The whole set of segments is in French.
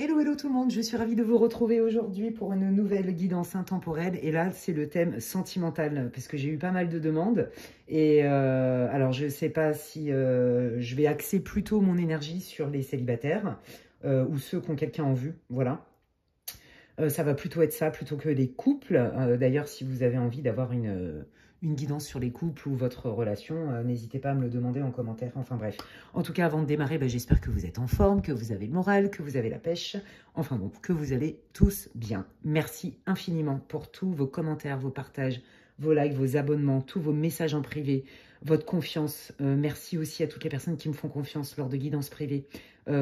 Hello, hello tout le monde, je suis ravie de vous retrouver aujourd'hui pour une nouvelle guidance intemporelle. Et là, c'est le thème sentimental, parce que j'ai eu pas mal de demandes. Et alors, je ne sais pas si je vais axer plutôt mon énergie sur les célibataires ou ceux qui ont quelqu'un en vue, voilà. Ça va plutôt être ça, plutôt que les couples. D'ailleurs, si vous avez envie d'avoir une guidance sur les couples ou votre relation, n'hésitez pas à me le demander en commentaire. Enfin bref. En tout cas, avant de démarrer, j'espère que vous êtes en forme, que vous avez le moral, que vous avez la pêche. Enfin bon, que vous allez tous bien. Merci infiniment pour tous vos commentaires, vos partages, vos likes, vos abonnements, tous vos messages en privé, votre confiance. Merci aussi à toutes les personnes qui me font confiance lors de guidances privées.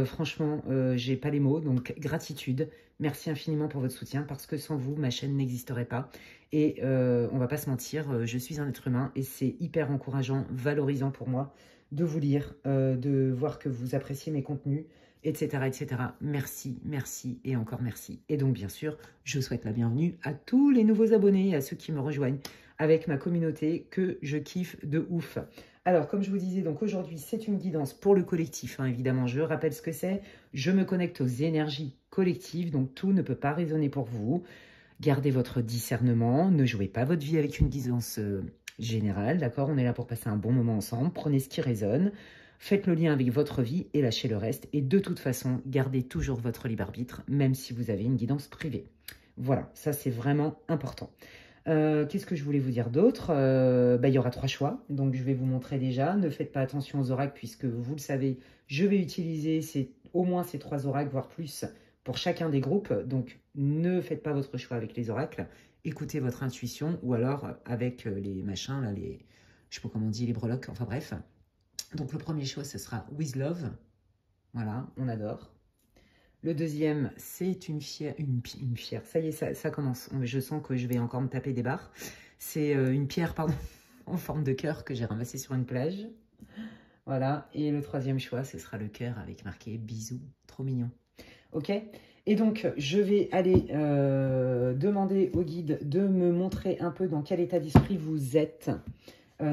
Franchement, j'ai pas les mots, donc gratitude. Merci infiniment pour votre soutien, parce que sans vous, ma chaîne n'existerait pas. Et on va pas se mentir, je suis un être humain et c'est hyper encourageant, valorisant pour moi de vous lire, de voir que vous appréciez mes contenus, etc., etc. Merci, merci et encore merci. Et donc, bien sûr, je souhaite la bienvenue à tous les nouveaux abonnés, à ceux qui me rejoignent avec ma communauté que je kiffe de ouf. Alors, comme je vous disais, donc aujourd'hui, c'est une guidance pour le collectif, hein, évidemment. Je rappelle ce que c'est. Je me connecte aux énergies collectives, donc tout ne peut pas résonner pour vous. Gardez votre discernement, ne jouez pas votre vie avec une guidance générale, d'accord? On est là pour passer un bon moment ensemble. Prenez ce qui résonne, faites le lien avec votre vie et lâchez le reste. Et de toute façon, gardez toujours votre libre arbitre, même si vous avez une guidance privée. Voilà, ça c'est vraiment important. Qu'est-ce que je voulais vous dire d'autre? Il y aura 3 choix, donc je vais vous montrer déjà. Ne faites pas attention aux oracles, puisque vous le savez, je vais utiliser au moins ces 3 oracles, voire plus, pour chacun des groupes. Donc ne faites pas votre choix avec les oracles. Écoutez votre intuition, ou alors avec les machins, là, je sais pas comment on dit, les breloques, enfin bref. Donc le premier choix, ce sera With Love. Voilà, on adore. Le deuxième, c'est une fière. Ça y est, ça commence. Je sens que je vais encore me taper des barres. C'est une pierre, pardon, en forme de cœur que j'ai ramassée sur une plage. Voilà. Et le troisième choix, ce sera le cœur avec marqué bisous. Trop mignon. Ok. Et donc, je vais aller demander au guide de me montrer un peu dans quel état d'esprit vous êtes.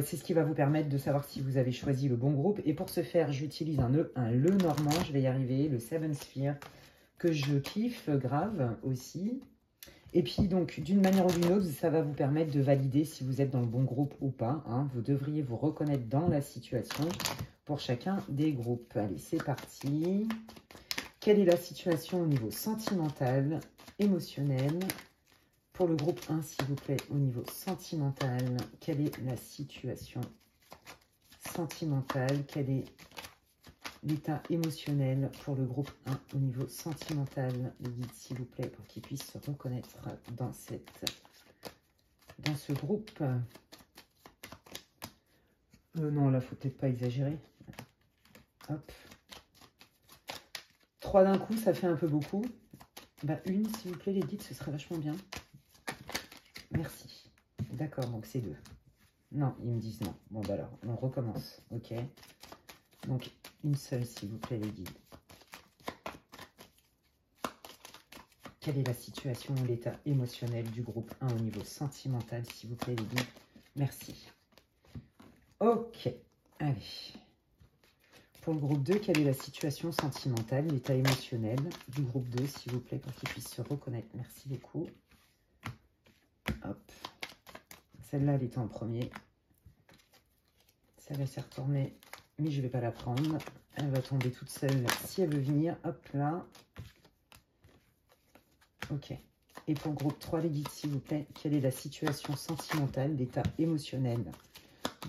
C'est ce qui va vous permettre de savoir si vous avez choisi le bon groupe. Et pour ce faire, j'utilise un le normand, je vais y arriver, le Seven Sphere, que je kiffe grave aussi. Et puis donc, d'une manière ou d'une autre, ça va vous permettre de valider si vous êtes dans le bon groupe ou pas, hein. Vous devriez vous reconnaître dans la situation pour chacun des groupes. Allez, c'est parti. Quelle est la situation au niveau sentimental, émotionnel? Pour le groupe 1, s'il vous plaît, au niveau sentimental, quelle est la situation sentimentale? Quel est l'état émotionnel pour le groupe 1 au niveau sentimental? Le guide, s'il vous plaît, pour qu'il puisse se reconnaître dans ce groupe. Non, là, il ne faut peut-être pas exagérer. Hop. 3 d'un coup, ça fait un peu beaucoup. Une, s'il vous plaît, les guides, ce serait vachement bien. Merci. D'accord, donc c'est 2. Non, ils me disent non. Bon, alors, on recommence. Ok. Donc, une seule, s'il vous plaît, les guides. Quelle est la situation, l'état émotionnel du groupe 1 au niveau sentimental, s'il vous plaît, les guides? Merci. Ok. Allez. Pour le groupe 2, quelle est la situation sentimentale, l'état émotionnel du groupe 2, s'il vous plaît, pour qu'il puisse se reconnaître? Merci beaucoup. Hop. Celle-là, elle était en premier. Ça va se retourner, mais je ne vais pas la prendre. Elle va tomber toute seule si elle veut venir. Hop là. Ok. Et pour le groupe 3, les guides, s'il vous plaît, quelle est la situation sentimentale, l'état émotionnel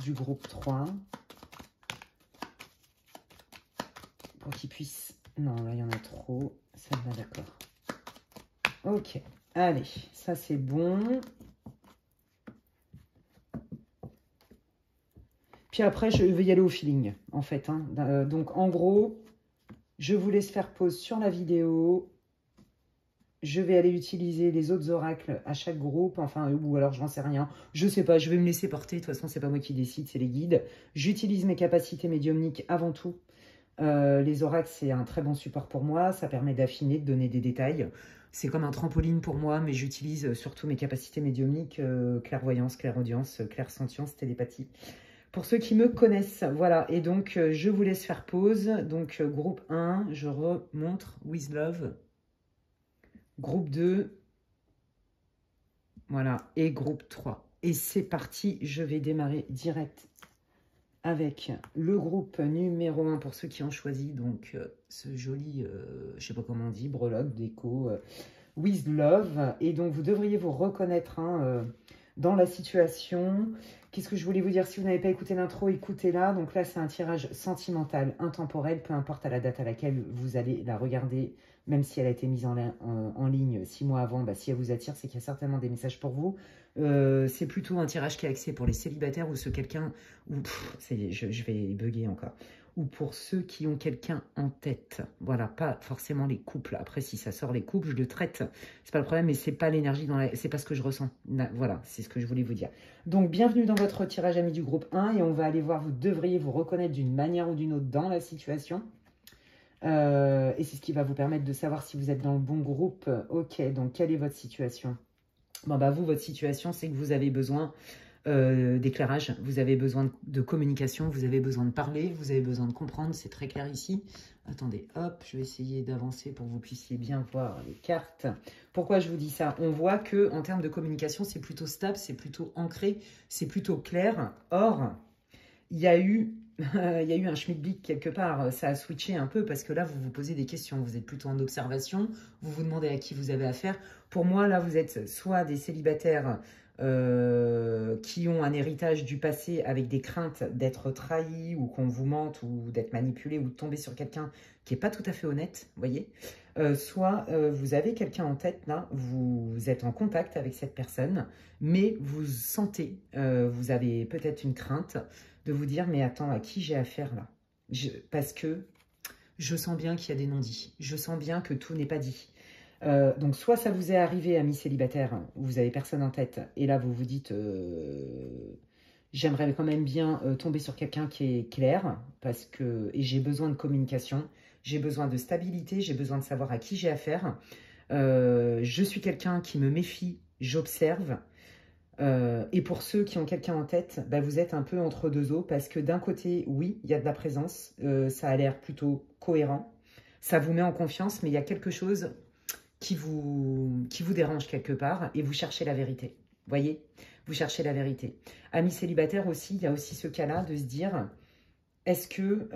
du groupe 3? Pour qu'il puisse... Non, là, il y en a trop. Celle-là, d'accord. Ok. Allez, ça, c'est bon. Puis après, je vais y aller au feeling, en fait, hein. Donc, en gros, je vous laisse faire pause sur la vidéo. Je vais aller utiliser les autres oracles à chaque groupe, enfin, ou alors j'en sais rien. Je sais pas, je vais me laisser porter. De toute façon, c'est pas moi qui décide, c'est les guides. J'utilise mes capacités médiumniques avant tout. Les oracles, c'est un très bon support pour moi. Ça permet d'affiner, de donner des détails. C'est comme un trampoline pour moi, mais j'utilise surtout mes capacités médiumniques, clairvoyance, clairaudience, clairsentience, télépathie. Pour ceux qui me connaissent, voilà. Et donc, je vous laisse faire pause. Donc, groupe 1, je remontre With Love. groupe 2, voilà, et groupe 3. Et c'est parti, je vais démarrer direct avec le groupe numéro 1 pour ceux qui ont choisi donc ce joli, je sais pas comment on dit, breloque, déco, with love. Et donc vous devriez vous reconnaître hein, dans la situation. Qu'est-ce que je voulais vous dire? Si vous n'avez pas écouté l'intro, écoutez-la. Donc là, c'est un tirage sentimental, intemporel, peu importe à la date à laquelle vous allez la regarder, même si elle a été mise en ligne 6 mois avant, bah, si elle vous attire, c'est qu'il y a certainement des messages pour vous. C'est plutôt un tirage qui est axé pour les célibataires ou ceux quelqu'un... Je vais bugger encore. Ou pour ceux qui ont quelqu'un en tête. Voilà, pas forcément les couples. Après, si ça sort les couples, je le traite. C'est pas le problème, mais c'est pas l'énergie dans la... C'est pas ce que je ressens. Voilà, c'est ce que je voulais vous dire. Donc, bienvenue dans votre tirage ami du groupe 1 et on va aller voir, vous devriez vous reconnaître d'une manière ou d'une autre dans la situation. Et c'est ce qui va vous permettre de savoir si vous êtes dans le bon groupe. Ok, donc quelle est votre situation? Bon, bah vous, votre situation, c'est que vous avez besoin d'éclairage, vous avez besoin de communication, vous avez besoin de parler, vous avez besoin de comprendre, c'est très clair ici. Attendez, hop, je vais essayer d'avancer pour que vous puissiez bien voir les cartes. Pourquoi je vous dis ça? On voit que en termes de communication, c'est plutôt stable, c'est plutôt ancré, c'est plutôt clair. Or, il y a eu un schmilblick quelque part, ça a switché un peu parce que là, vous vous posez des questions, vous êtes plutôt en observation, vous vous demandez à qui vous avez affaire. Pour moi, là, vous êtes soit des célibataires qui ont un héritage du passé avec des craintes d'être trahis ou qu'on vous mente ou d'être manipulé ou de tomber sur quelqu'un qui n'est pas tout à fait honnête, vous voyez. Soit vous avez quelqu'un en tête, là, vous êtes en contact avec cette personne, mais vous sentez, vous avez peut-être une crainte de vous dire, mais attends, à qui j'ai affaire là? Parce que je sens bien qu'il y a des non-dits, je sens bien que tout n'est pas dit. Donc, soit ça vous est arrivé, amis célibataires, où vous avez personne en tête, et là, vous vous dites, j'aimerais quand même bien tomber sur quelqu'un qui est clair, parce que et j'ai besoin de communication, j'ai besoin de stabilité, j'ai besoin de savoir à qui j'ai affaire. Je suis quelqu'un qui me méfie, j'observe. Et pour ceux qui ont quelqu'un en tête, bah, vous êtes un peu entre deux eaux, parce que d'un côté, oui, il y a de la présence, ça a l'air plutôt cohérent, ça vous met en confiance, mais il y a quelque chose qui vous dérange quelque part et vous cherchez la vérité. Voyez, vous cherchez la vérité. Amis célibataires aussi, il y a aussi ce cas-là de se dire, est-ce que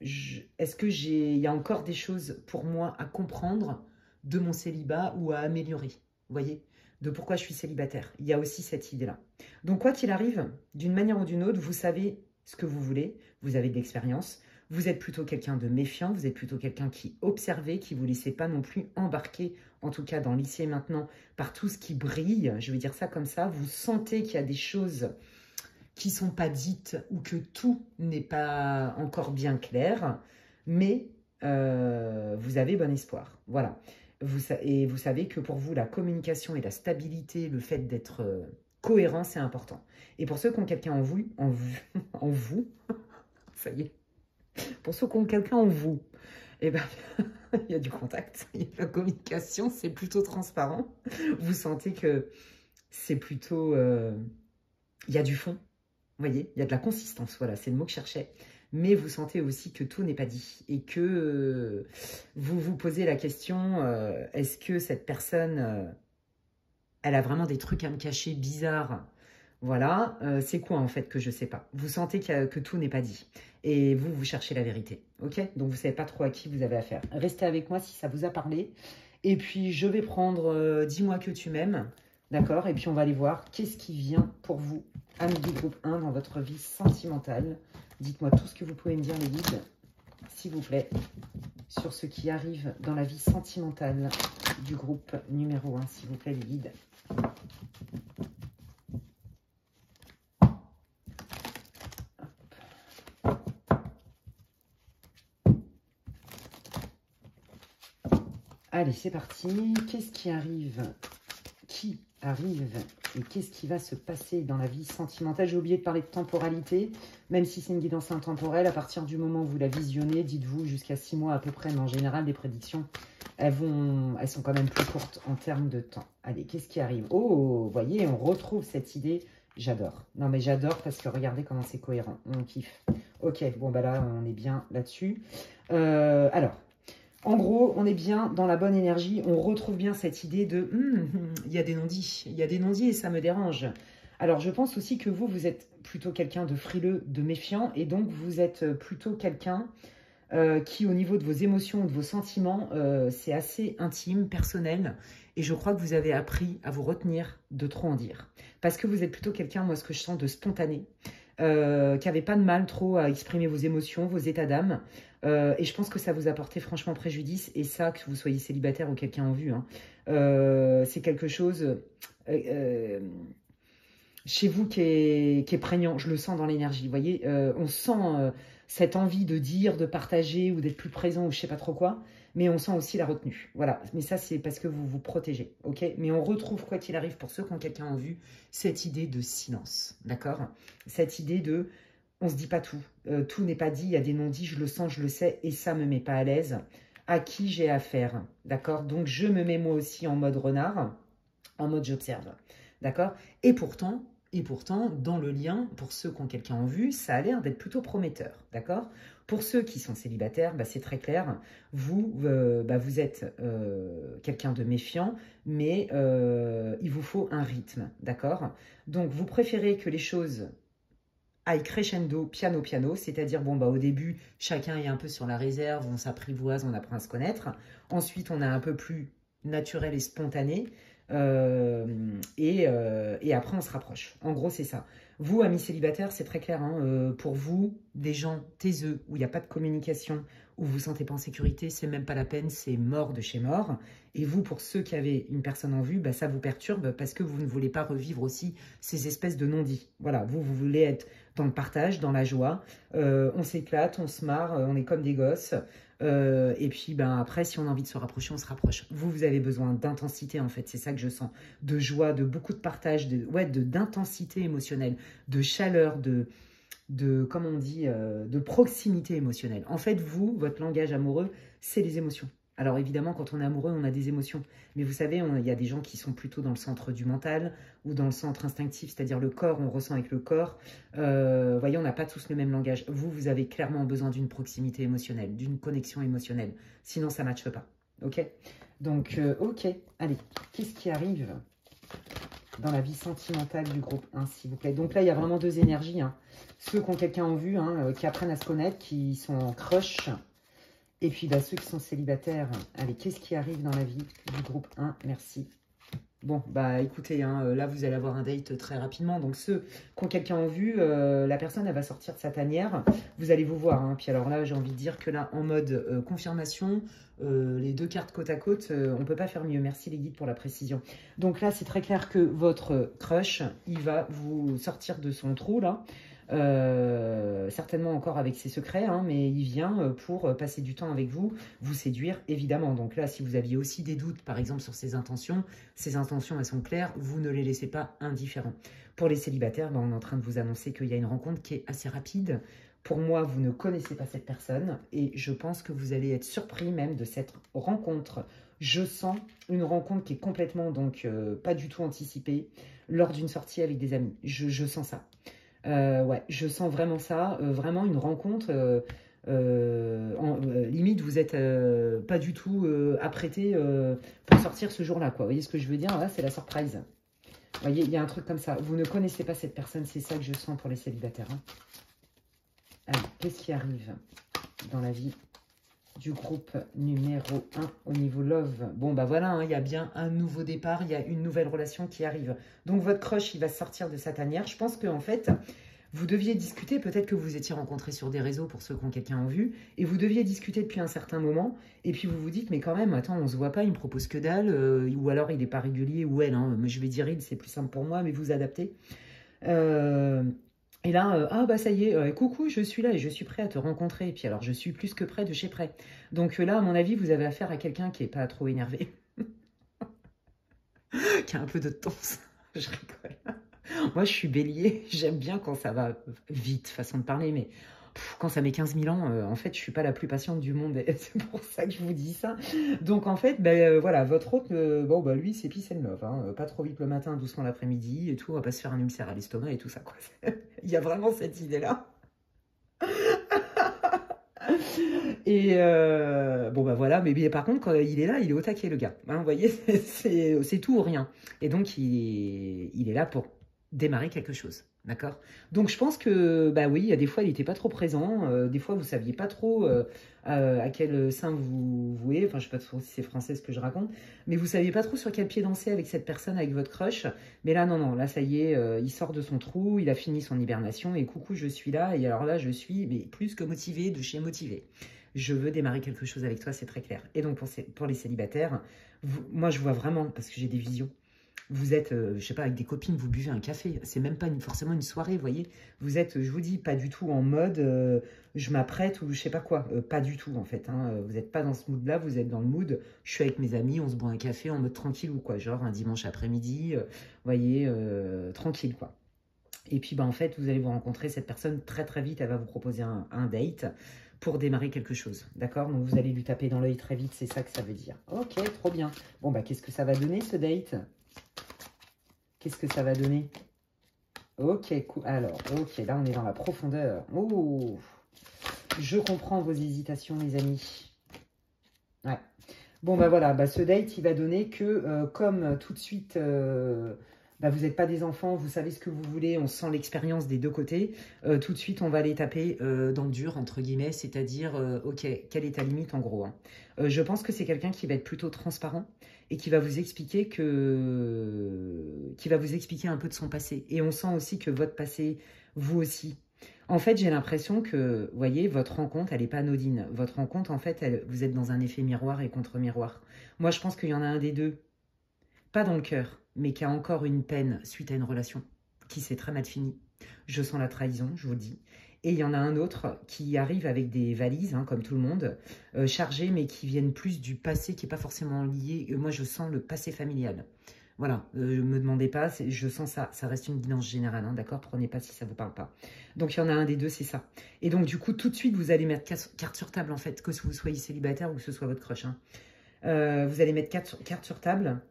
il y a encore des choses pour moi à comprendre de mon célibat ou à améliorer? Vous voyez, de pourquoi je suis célibataire. Il y a aussi cette idée-là. Donc, quoi qu'il arrive, d'une manière ou d'une autre, vous savez ce que vous voulez, vous avez de l'expérience, vous êtes plutôt quelqu'un de méfiant, vous êtes plutôt quelqu'un qui observez, qui ne vous laissez pas non plus embarquer, en tout cas dans l'ici et maintenant, par tout ce qui brille, je vais dire ça comme ça, vous sentez qu'il y a des choses qui ne sont pas dites ou que tout n'est pas encore bien clair, mais vous avez bon espoir. Voilà. Et vous savez que pour vous, la communication et la stabilité, le fait d'être cohérent, c'est important. Et pour ceux qui ont quelqu'un en vous, ça y est, pour ceux qui ont quelqu'un en vous, eh ben, il y a du contact, il y a de la communication, c'est plutôt transparent. Vous sentez que c'est plutôt... il y a du fond, vous voyez, il y a de la consistance, voilà, c'est le mot que je cherchais. Mais vous sentez aussi que tout n'est pas dit et que vous vous posez la question, est-ce que cette personne, elle a vraiment des trucs à me cacher bizarres? Voilà, c'est quoi en fait que je ne sais pas? Vous sentez que tout n'est pas dit et vous cherchez la vérité, ok? Donc vous ne savez pas trop à qui vous avez affaire. Restez avec moi si ça vous a parlé. Et puis je vais prendre Dis-moi que tu m'aimes, d'accord? Et puis on va aller voir qu'est-ce qui vient pour vous, amis du groupe 1, dans votre vie sentimentale. Dites-moi tout ce que vous pouvez me dire, les guides, s'il vous plaît, sur ce qui arrive dans la vie sentimentale du groupe numéro 1, s'il vous plaît, les guides. Allez, c'est parti. Qu'est-ce qui arrive? Qui arrive? Et qu'est-ce qui va se passer dans la vie sentimentale? J'ai oublié de parler de temporalité. Même si c'est une guidance intemporelle, à partir du moment où vous la visionnez, dites-vous jusqu'à 6 mois à peu près, mais en général, les prédictions, elles sont quand même plus courtes en termes de temps. Allez, qu'est-ce qui arrive? Oh, vous voyez, on retrouve cette idée. J'adore. Non, mais j'adore parce que regardez comment c'est cohérent. On kiffe. Ok, bon, bah là, on est bien là-dessus. Alors, En gros, on est bien dans la bonne énergie. On retrouve bien cette idée de il y a des non-dits. Il y a des non-dits et ça me dérange. Alors, je pense aussi que vous êtes plutôt quelqu'un de frileux, de méfiant. Et donc, vous êtes plutôt quelqu'un qui, au niveau de vos émotions, de vos sentiments, c'est assez intime, personnel. Et je crois que vous avez appris à vous retenir de trop en dire. Parce que vous êtes plutôt quelqu'un, moi, ce que je sens, de spontané. Qui n'avait pas de mal trop à exprimer vos émotions, vos états d'âme. Et je pense que ça vous a porté franchement préjudice. Et ça, que vous soyez célibataire ou quelqu'un en vue, hein, c'est quelque chose chez vous qui est prégnant. Je le sens dans l'énergie. Vous voyez, on sent cette envie de dire, de partager ou d'être plus présent ou je sais pas trop quoi. Mais on sent aussi la retenue. Voilà. Mais ça, c'est parce que vous vous protégez. Ok. Mais on retrouve, quoi qu'il arrive, pour ceux qui ont quelqu'un en vue, cette idée de silence. D'accord. Cette idée de on se dit pas tout. Tout n'est pas dit. Il y a des non-dits. Je le sens, je le sais. Et ça me met pas à l'aise. À qui j'ai affaire. D'accord. Donc, je me mets moi aussi en mode renard. En mode j'observe. D'accord. Et pourtant, dans le lien, pour ceux qui ont quelqu'un en vue, ça a l'air d'être plutôt prometteur. D'accord. Pour ceux qui sont célibataires, bah, c'est très clair. Vous êtes quelqu'un de méfiant, mais il vous faut un rythme. D'accord. Donc, vous préférez que les choses aillent crescendo, piano, piano. C'est-à-dire, bon, bah, au début, chacun est un peu sur la réserve, on s'apprivoise, on apprend à se connaître. Ensuite, on est un peu plus naturel et spontané. Et après, on se rapproche. En gros, c'est ça. Vous, amis célibataires, c'est très clair. Hein, pour vous, des gens taiseux, où il n'y a pas de communication, où vous ne vous sentez pas en sécurité, c'est même pas la peine, c'est mort de chez mort. Et vous, pour ceux qui avez une personne en vue, bah, ça vous perturbe parce que vous ne voulez pas revivre aussi ces espèces de non-dits. Voilà, vous voulez être dans le partage, dans la joie. On s'éclate, on se marre, on est comme des gosses. Et puis ben, après, si on a envie de se rapprocher, on se rapproche. Vous avez besoin d'intensité, en fait. C'est ça que je sens. De joie, de beaucoup de partage, d'intensité émotionnelle, de chaleur, comment on dit, de proximité émotionnelle. En fait, vous, votre langage amoureux, c'est les émotions. Alors évidemment, quand on est amoureux, on a des émotions. Mais vous savez, il y a des gens qui sont plutôt dans le centre du mental ou dans le centre instinctif, c'est-à-dire le corps, on ressent avec le corps. Voyez, on n'a pas tous le même langage. Vous avez clairement besoin d'une proximité émotionnelle, d'une connexion émotionnelle. Sinon, ça ne matche pas. Ok. Donc, ok. Allez, qu'est-ce qui arrive dans la vie sentimentale du groupe 1, s'il vous plaît? Donc là, il y a vraiment deux énergies. Hein. Ceux qui ont quelqu'un en vue, hein, qui apprennent à se connaître, qui sont en crush. Et puis, bah, ceux qui sont célibataires, allez, qu'est-ce qui arrive dans la vie du groupe 1? Merci. Bon, bah écoutez, hein, là, vous allez avoir un date très rapidement. Donc, ceux qui ont quelqu'un en vue, la personne, elle va sortir de sa tanière. Vous allez vous voir. Hein. Puis alors là, j'ai envie de dire que là, en mode confirmation, les deux cartes côte à côte, on ne peut pas faire mieux. Merci les guides pour la précision. Donc là, c'est très clair que votre crush, il va vous sortir de son trou, là. Certainement encore avec ses secrets, hein, mais il vient pour passer du temps avec vous, vous séduire évidemment. Donc là, si vous aviez aussi des doutes par exemple sur ses intentions elles sont claires, vous ne les laissez pas indifférents. Pour les célibataires, ben, on est en train de vous annoncer qu'il y a une rencontre qui est assez rapide. Pour moi, vous ne connaissez pas cette personne et je pense que vous allez être surpris même de cette rencontre. Je sens une rencontre qui est complètement donc pas du tout anticipée lors d'une sortie avec des amis. Je sens ça. Ouais, je sens vraiment ça, vraiment une rencontre. Limite, vous êtes pas du tout apprêté pour sortir ce jour-là, quoi. Vous voyez ce que je veux dire? Là, c'est la surprise. Vous voyez, il y a un truc comme ça. Vous ne connaissez pas cette personne, c'est ça que je sens pour les célibataires. Hein. Allez, qu'est-ce qui arrive dans la vie du groupe numéro 1 au niveau love? Bon, bah voilà, hein, il y a bien un nouveau départ, il y a une nouvelle relation qui arrive. Donc, votre crush, il va sortir de sa tanière. Je pense qu'en fait, vous deviez discuter, peut-être que vous étiez rencontrés sur des réseaux pour ceux qui ont quelqu'un en vue, et vous deviez discuter depuis un certain moment, et puis vous vous dites, mais quand même, attends, on se voit pas, il me propose que dalle, ou alors il n'est pas régulier, ou elle, hein, je vais dire il, c'est plus simple pour moi, mais vous adaptez. Et là, ah bah ça y est, coucou, je suis là et je suis prêt à te rencontrer. Et puis alors, je suis plus que prêt de chez prêt. Donc là, à mon avis, vous avez affaire à quelqu'un qui n'est pas trop énervé. Qui a un peu de temps. Je rigole. Moi, je suis bélier. J'aime bien quand ça va vite, façon de parler, mais quand ça met 15 000 ans, en fait, je suis pas la plus patiente du monde. C'est pour ça que je vous dis ça. Donc, en fait, ben, voilà, votre hôte, bon, bah, lui, c'est peace and love. Hein. Pas trop vite le matin, doucement l'après-midi et tout. On va pas se faire un ulcère à l'estomac et tout ça, quoi. Il y a vraiment cette idée-là. Et bon, bah voilà, mais par contre, quand il est là, il est au taquet, le gars. Hein, vous voyez, c'est tout ou rien. Et donc, il est là pour démarrer quelque chose. D'accord? Donc, je pense que, bah oui, il y a des fois, il n'était pas trop présent. Des fois, vous ne saviez pas trop à quel sein vous vouez. Enfin, je ne sais pas trop si c'est français ce que je raconte. Mais vous ne saviez pas trop sur quel pied danser avec cette personne, avec votre crush. Mais là, non, non, là, ça y est, il sort de son trou, il a fini son hibernation. Et coucou, je suis là. Et alors là, je suis mais plus que motivé, de chez motivé. Je veux démarrer quelque chose avec toi, c'est très clair. Et donc, pour les célibataires, moi, je vois vraiment, parce que j'ai des visions, vous êtes, je sais pas, avec des copines, vous buvez un café. C'est même pas forcément une soirée, vous voyez. Vous êtes, je vous dis, pas du tout en mode je m'apprête ou je sais pas quoi. Pas du tout, en fait. Hein. Vous n'êtes pas dans ce mood-là, vous êtes dans le mood je suis avec mes amis, on se boit un café en mode tranquille ou quoi. Genre un dimanche après-midi, vous voyez, tranquille, quoi. Et puis, bah, en fait, vous allez vous rencontrer cette personne très, très vite. Elle va vous proposer un date pour démarrer quelque chose. D'accord? Donc, vous allez lui taper dans l'œil très vite. C'est ça que ça veut dire. Ok, trop bien. Bon, bah, qu'est-ce que ça va donner, ce date? Qu'est-ce que ça va donner? Ok, cool. Alors, ok, là, on est dans la profondeur. Oh, je comprends vos hésitations, les amis. Ouais. Bon, bah voilà, bah, ce date, il va donner que comme tout de suite, bah, vous n'êtes pas des enfants, vous savez ce que vous voulez, on sent l'expérience des deux côtés, tout de suite, on va aller taper dans le dur, entre guillemets, c'est-à-dire, ok, quelle est ta limite en gros, hein. Je pense que c'est quelqu'un qui va être plutôt transparent et qui va vous expliquer qui va vous expliquer un peu de son passé. Et on sent aussi que votre passé, vous aussi, en fait, j'ai l'impression que, vous voyez, votre rencontre, elle n'est pas anodine. Votre rencontre, en fait, vous êtes dans un effet miroir et contre-miroir. Moi, je pense qu'il y en a un des deux, pas dans le cœur, mais qui a encore une peine suite à une relation qui s'est très mal finie. Je sens la trahison, je vous le dis. Et il y en a un autre qui arrive avec des valises, hein, comme tout le monde, chargées, mais qui viennent plus du passé, qui n'est pas forcément lié. Moi, je sens le passé familial. Voilà, ne me demandez pas, je sens ça, ça reste une guidance générale, hein, d'accord? Prenez pas si ça ne vous parle pas. Donc, il y en a un des deux, c'est ça. Et donc, du coup, tout de suite, vous allez mettre carte sur table, en fait, que vous soyez célibataire ou que ce soit votre crush. Hein. Vous allez mettre carte sur table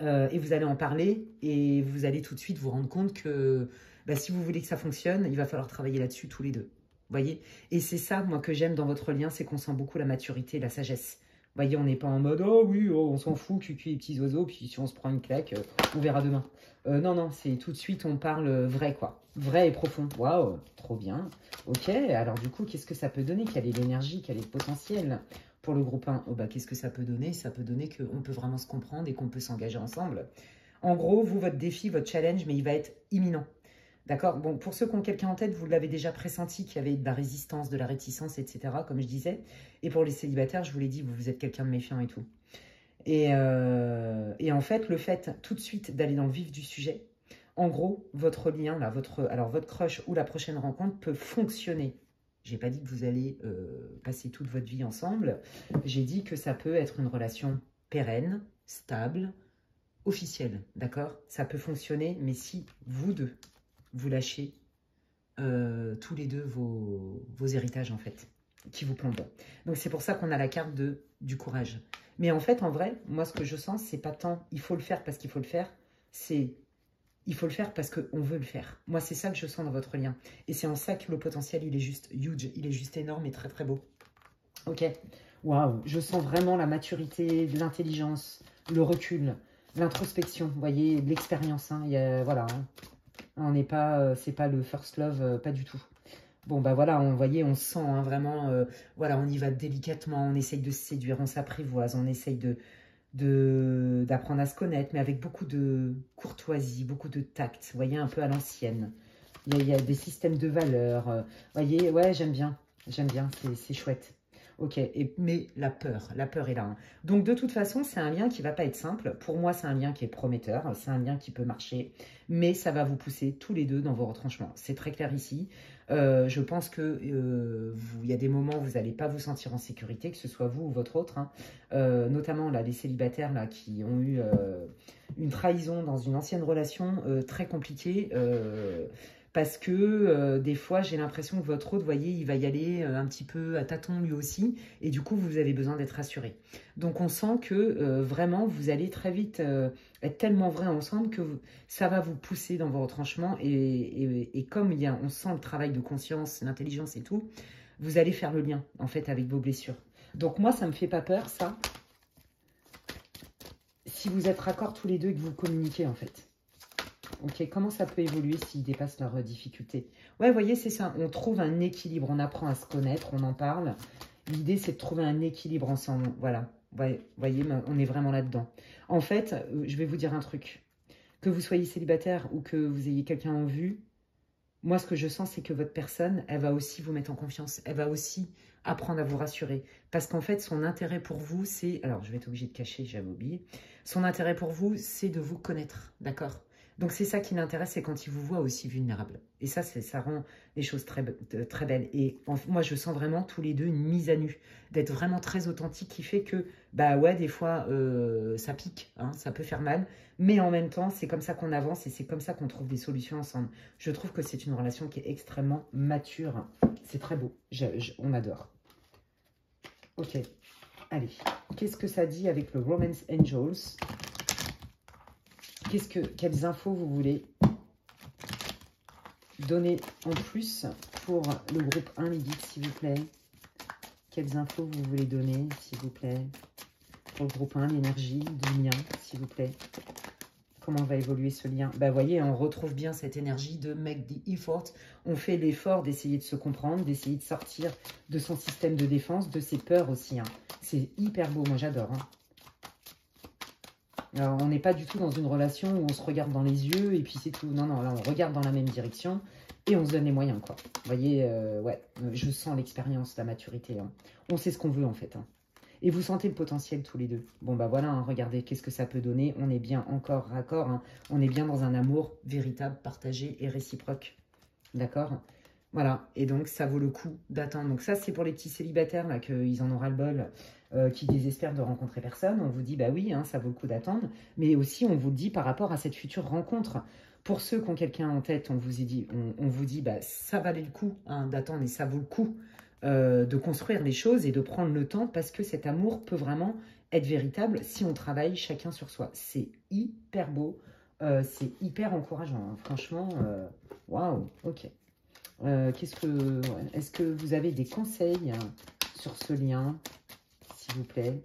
et vous allez en parler et vous allez tout de suite vous rendre compte que bah, si vous voulez que ça fonctionne, il va falloir travailler là-dessus tous les deux. Voyez? Et c'est ça, moi, que j'aime dans votre lien, c'est qu'on sent beaucoup la maturité, la sagesse. Vous voyez, on n'est pas en mode « Oh oui, oh, on s'en fout, cucu les petits oiseaux, puis si on se prend une claque, on verra demain. » Non, non, c'est tout de suite, on parle vrai, quoi. Vrai et profond. Waouh, trop bien. Ok, alors du coup, qu'est-ce que ça peut donner? Quelle est l'énergie? Quel est le potentiel pour le groupe 1? Oh, bah, qu'est-ce que ça peut donner? Ça peut donner qu'on peut vraiment se comprendre et qu'on peut s'engager ensemble. En gros, vous, votre défi, votre challenge, mais il va être imminent. D'accord? Bon, pour ceux qui ont quelqu'un en tête, vous l'avez déjà pressenti qu'il y avait de la résistance, de la réticence, etc., comme je disais. Et pour les célibataires, je vous l'ai dit, vous êtes quelqu'un de méfiant et tout. Et en fait, le fait tout de suite d'aller dans le vif du sujet, en gros, votre lien, là, votre crush ou la prochaine rencontre peut fonctionner. J'ai pas dit que vous allez passer toute votre vie ensemble. J'ai dit que ça peut être une relation pérenne, stable, officielle. D'accord? Ça peut fonctionner, mais si vous deux, vous lâchez tous les deux vos héritages, en fait, qui vous plombent. Donc, c'est pour ça qu'on a la carte du courage. Mais en fait, en vrai, moi, ce que je sens, c'est pas tant il faut le faire parce qu'il faut le faire, c'est il faut le faire parce qu'on veut le faire. Moi, c'est ça que je sens dans votre lien. Et c'est en ça que le potentiel, il est juste huge, il est juste énorme et très, très beau. Ok. Waouh, je sens vraiment la maturité, l'intelligence, le recul, l'introspection, vous voyez, l'expérience. Hein, voilà. Hein. On n'est pas, c'est pas le first love, pas du tout. Bon, bah voilà, on voyait, on sent hein, vraiment, voilà, on y va délicatement, on essaye de se séduire, on s'apprivoise, on essaye d'apprendre à se connaître, mais avec beaucoup de courtoisie, beaucoup de tact, vous voyez, un peu à l'ancienne. Il y a des systèmes de valeurs, vous voyez, ouais, j'aime bien, c'est chouette. Ok, mais la peur est là. Hein. Donc, de toute façon, c'est un lien qui ne va pas être simple. Pour moi, c'est un lien qui est prometteur. C'est un lien qui peut marcher. Mais ça va vous pousser tous les deux dans vos retranchements. C'est très clair ici. Je pense que il y a des moments où vous n'allez pas vous sentir en sécurité, que ce soit vous ou votre autre. Hein. Notamment, là, les célibataires là, qui ont eu une trahison dans une ancienne relation très compliquée. Parce que des fois, j'ai l'impression que votre autre, vous voyez, il va y aller un petit peu à tâtons lui aussi. Et du coup, vous avez besoin d'être rassuré. Donc, on sent que vraiment, vous allez très vite être tellement vrai ensemble que ça va vous pousser dans vos retranchements. Et comme on sent le travail de conscience, l'intelligence et tout, vous allez faire le lien, en fait, avec vos blessures. Donc, moi, ça ne me fait pas peur, ça. Si vous êtes raccord tous les deux et que vous communiquez, en fait. Ok, comment ça peut évoluer s'ils dépassent leurs difficultés? Ouais, vous voyez, c'est ça. On trouve un équilibre, on apprend à se connaître, on en parle. L'idée, c'est de trouver un équilibre ensemble. Voilà, ouais, vous voyez, on est vraiment là-dedans. En fait, je vais vous dire un truc. Que vous soyez célibataire ou que vous ayez quelqu'un en vue, moi, ce que je sens, c'est que votre personne, elle va aussi vous mettre en confiance. Elle va aussi apprendre à vous rassurer. Parce qu'en fait, son intérêt pour vous, c'est... Alors, je vais être obligée de cacher, j'avais oublié. Son intérêt pour vous, c'est de vous connaître, d'accord? Donc, c'est ça qui l'intéresse, c'est quand il vous voit aussi vulnérable. Et ça, ça rend les choses très, très belles. Et moi, je sens vraiment tous les deux une mise à nu. D'être vraiment très authentique qui fait que, bah ouais, des fois, ça pique, hein, ça peut faire mal. Mais en même temps, c'est comme ça qu'on avance et c'est comme ça qu'on trouve des solutions ensemble. Je trouve que c'est une relation qui est extrêmement mature. C'est très beau. On adore. Ok. Allez. Qu'est-ce que ça dit avec le Romance Angels? Quelles infos vous voulez donner en plus pour le groupe 1, les guides, s'il vous plaît? Quelles infos vous voulez donner, s'il vous plaît? Pour le groupe 1, l'énergie du lien, s'il vous plaît. Comment va évoluer ce lien? Bah, vous voyez, on retrouve bien cette énergie de make the effort. On fait l'effort d'essayer de se comprendre, d'essayer de sortir de son système de défense, de ses peurs aussi. Hein. C'est hyper beau, moi j'adore. Hein. Alors, on n'est pas du tout dans une relation où on se regarde dans les yeux et puis c'est tout. Non, non, là on regarde dans la même direction et on se donne les moyens, quoi. Vous voyez, ouais, je sens l'expérience, la maturité. Hein. On sait ce qu'on veut en fait. Hein. Et vous sentez le potentiel tous les deux. Bon, bah voilà, hein, regardez, qu'est-ce que ça peut donner. On est bien encore raccord. Hein. On est bien dans un amour véritable, partagé et réciproque. D'accord? Voilà. Et donc, ça vaut le coup d'attendre. Donc ça, c'est pour les petits célibataires, là, qu'ils en ont ras-le-bol, qui désespèrent de rencontrer personne. On vous dit, bah oui, hein, ça vaut le coup d'attendre. Mais aussi, on vous le dit par rapport à cette future rencontre. Pour ceux qui ont quelqu'un en tête, on vous dit, bah ça valait le coup hein, d'attendre et ça vaut le coup. De construire les choses et de prendre le temps parce que cet amour peut vraiment être véritable si on travaille chacun sur soi. C'est hyper beau, c'est hyper encourageant. Hein. Franchement, waouh, ok. Est-ce que vous avez des conseils sur ce lien, s'il vous plaît?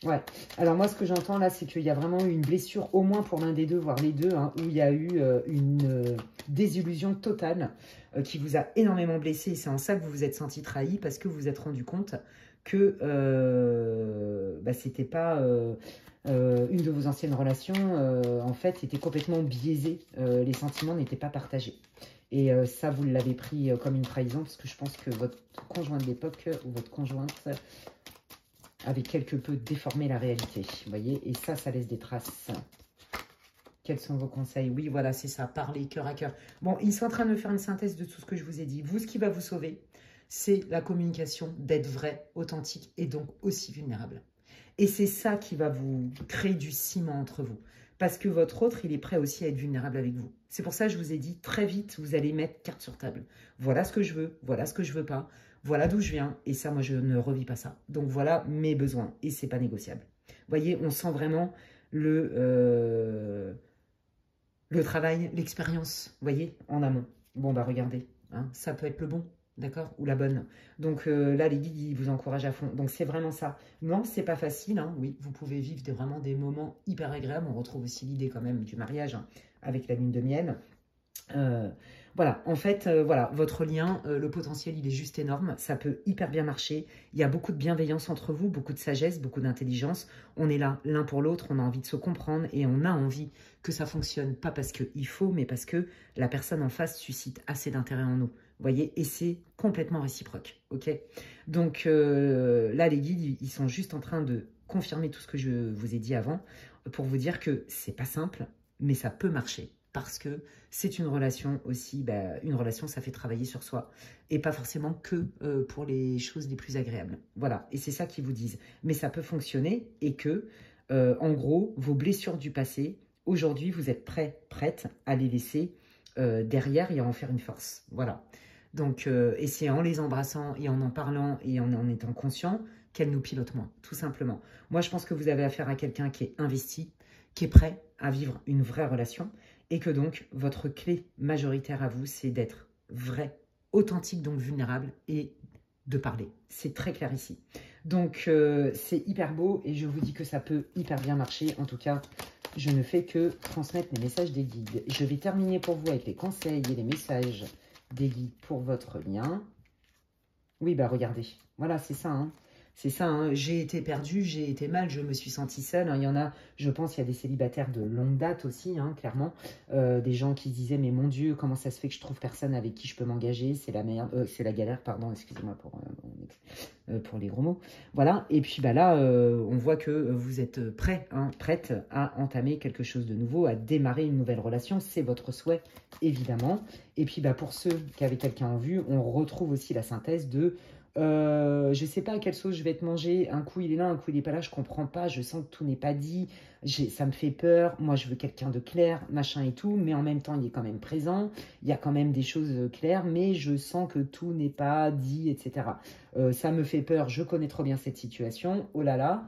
Ouais, alors moi ce que j'entends là, c'est qu'il y a vraiment eu une blessure, au moins pour l'un des deux, voire les deux, hein, où il y a eu une désillusion totale qui vous a énormément blessé. Et c'est en ça que vous vous êtes senti trahi parce que vous vous êtes rendu compte que bah, c'était pas une de vos anciennes relations, en fait, était complètement biaisée. Les sentiments n'étaient pas partagés. Et ça, vous l'avez pris comme une trahison parce que je pense que votre conjoint de l'époque ou votre conjointe avait quelque peu déformé la réalité, vous voyez, et ça laisse des traces. Quels sont vos conseils? Oui, voilà, c'est ça, parler cœur à cœur. Bon, ils sont en train de faire une synthèse de tout ce que je vous ai dit. Vous, ce qui va vous sauver, c'est la communication, d'être vrai, authentique et donc aussi vulnérable. Et c'est ça qui va vous créer du ciment entre vous. Parce que votre autre, il est prêt aussi à être vulnérable avec vous. C'est pour ça que je vous ai dit, très vite, vous allez mettre carte sur table. Voilà ce que je veux, voilà ce que je veux pas. Voilà d'où je viens. Et ça, moi, je ne revis pas ça. Donc, voilà mes besoins. Et c'est pas négociable. Vous voyez, on sent vraiment le travail, l'expérience, vous voyez, en amont. Bon, bah, regardez. Hein, ça peut être le bon, d'accord? Ou la bonne. Donc, là, les guides, ils vous encouragent à fond. Donc, c'est vraiment ça. Non, c'est pas facile. Hein, oui, vous pouvez vivre vraiment des moments hyper agréables. On retrouve aussi l'idée quand même du mariage hein, avec la lune de miel. Voilà, en fait, voilà, votre lien, le potentiel, il est juste énorme. Ça peut hyper bien marcher. Il y a beaucoup de bienveillance entre vous, beaucoup de sagesse, beaucoup d'intelligence. On est là l'un pour l'autre, on a envie de se comprendre et on a envie que ça fonctionne, pas parce qu'il faut, mais parce que la personne en face suscite assez d'intérêt en nous. Vous voyez, et c'est complètement réciproque, ok? Donc là, les guides, ils sont juste en train de confirmer tout ce que je vous ai dit avant pour vous dire que c'est pas simple, mais ça peut marcher. Parce que c'est une relation aussi, bah, une relation, ça fait travailler sur soi. Et pas forcément que pour les choses les plus agréables. Voilà, et c'est ça qu'ils vous disent. Mais ça peut fonctionner et que, en gros, vos blessures du passé, aujourd'hui, vous êtes prête à les laisser derrière et à en faire une force. Voilà. Donc, et c'est en les embrassant et en parlant et en étant conscient qu'elles nous pilotent moins, tout simplement. Moi, je pense que vous avez affaire à quelqu'un qui est investi, qui est prêt à vivre une vraie relation. Et que donc, votre clé majoritaire à vous, c'est d'être vrai, authentique, donc vulnérable, et de parler. C'est très clair ici. Donc, c'est hyper beau et je vous dis que ça peut hyper bien marcher. En tout cas, je ne fais que transmettre les messages des guides. Je vais terminer pour vous avec les conseils et les messages des guides pour votre lien. Oui, bah regardez. Voilà, c'est ça, hein. C'est ça, hein. J'ai été perdue, j'ai été mal, je me suis sentie seule, hein. Il y en a, je pense, il y a des célibataires de longue date aussi, hein, clairement. Des gens qui se disaient, mais mon Dieu, comment ça se fait que je trouve personne avec qui je peux m'engager? C'est la merde, c'est la galère, pardon, excusez-moi pour les gros mots. Voilà, et puis bah là, on voit que vous êtes prêt, hein, prête à entamer quelque chose de nouveau, à démarrer une nouvelle relation. C'est votre souhait, évidemment. Et puis bah, pour ceux qui avaient quelqu'un en vue, on retrouve aussi la synthèse de je ne sais pas à quelle sauce je vais te manger, un coup il est là, un coup il n'est pas là, je ne comprends pas, je sens que tout n'est pas dit, ça me fait peur, moi je veux quelqu'un de clair, machin et tout, mais en même temps il est quand même présent, il y a quand même des choses claires, mais je sens que tout n'est pas dit, etc. Ça me fait peur, je connais trop bien cette situation, oh là là,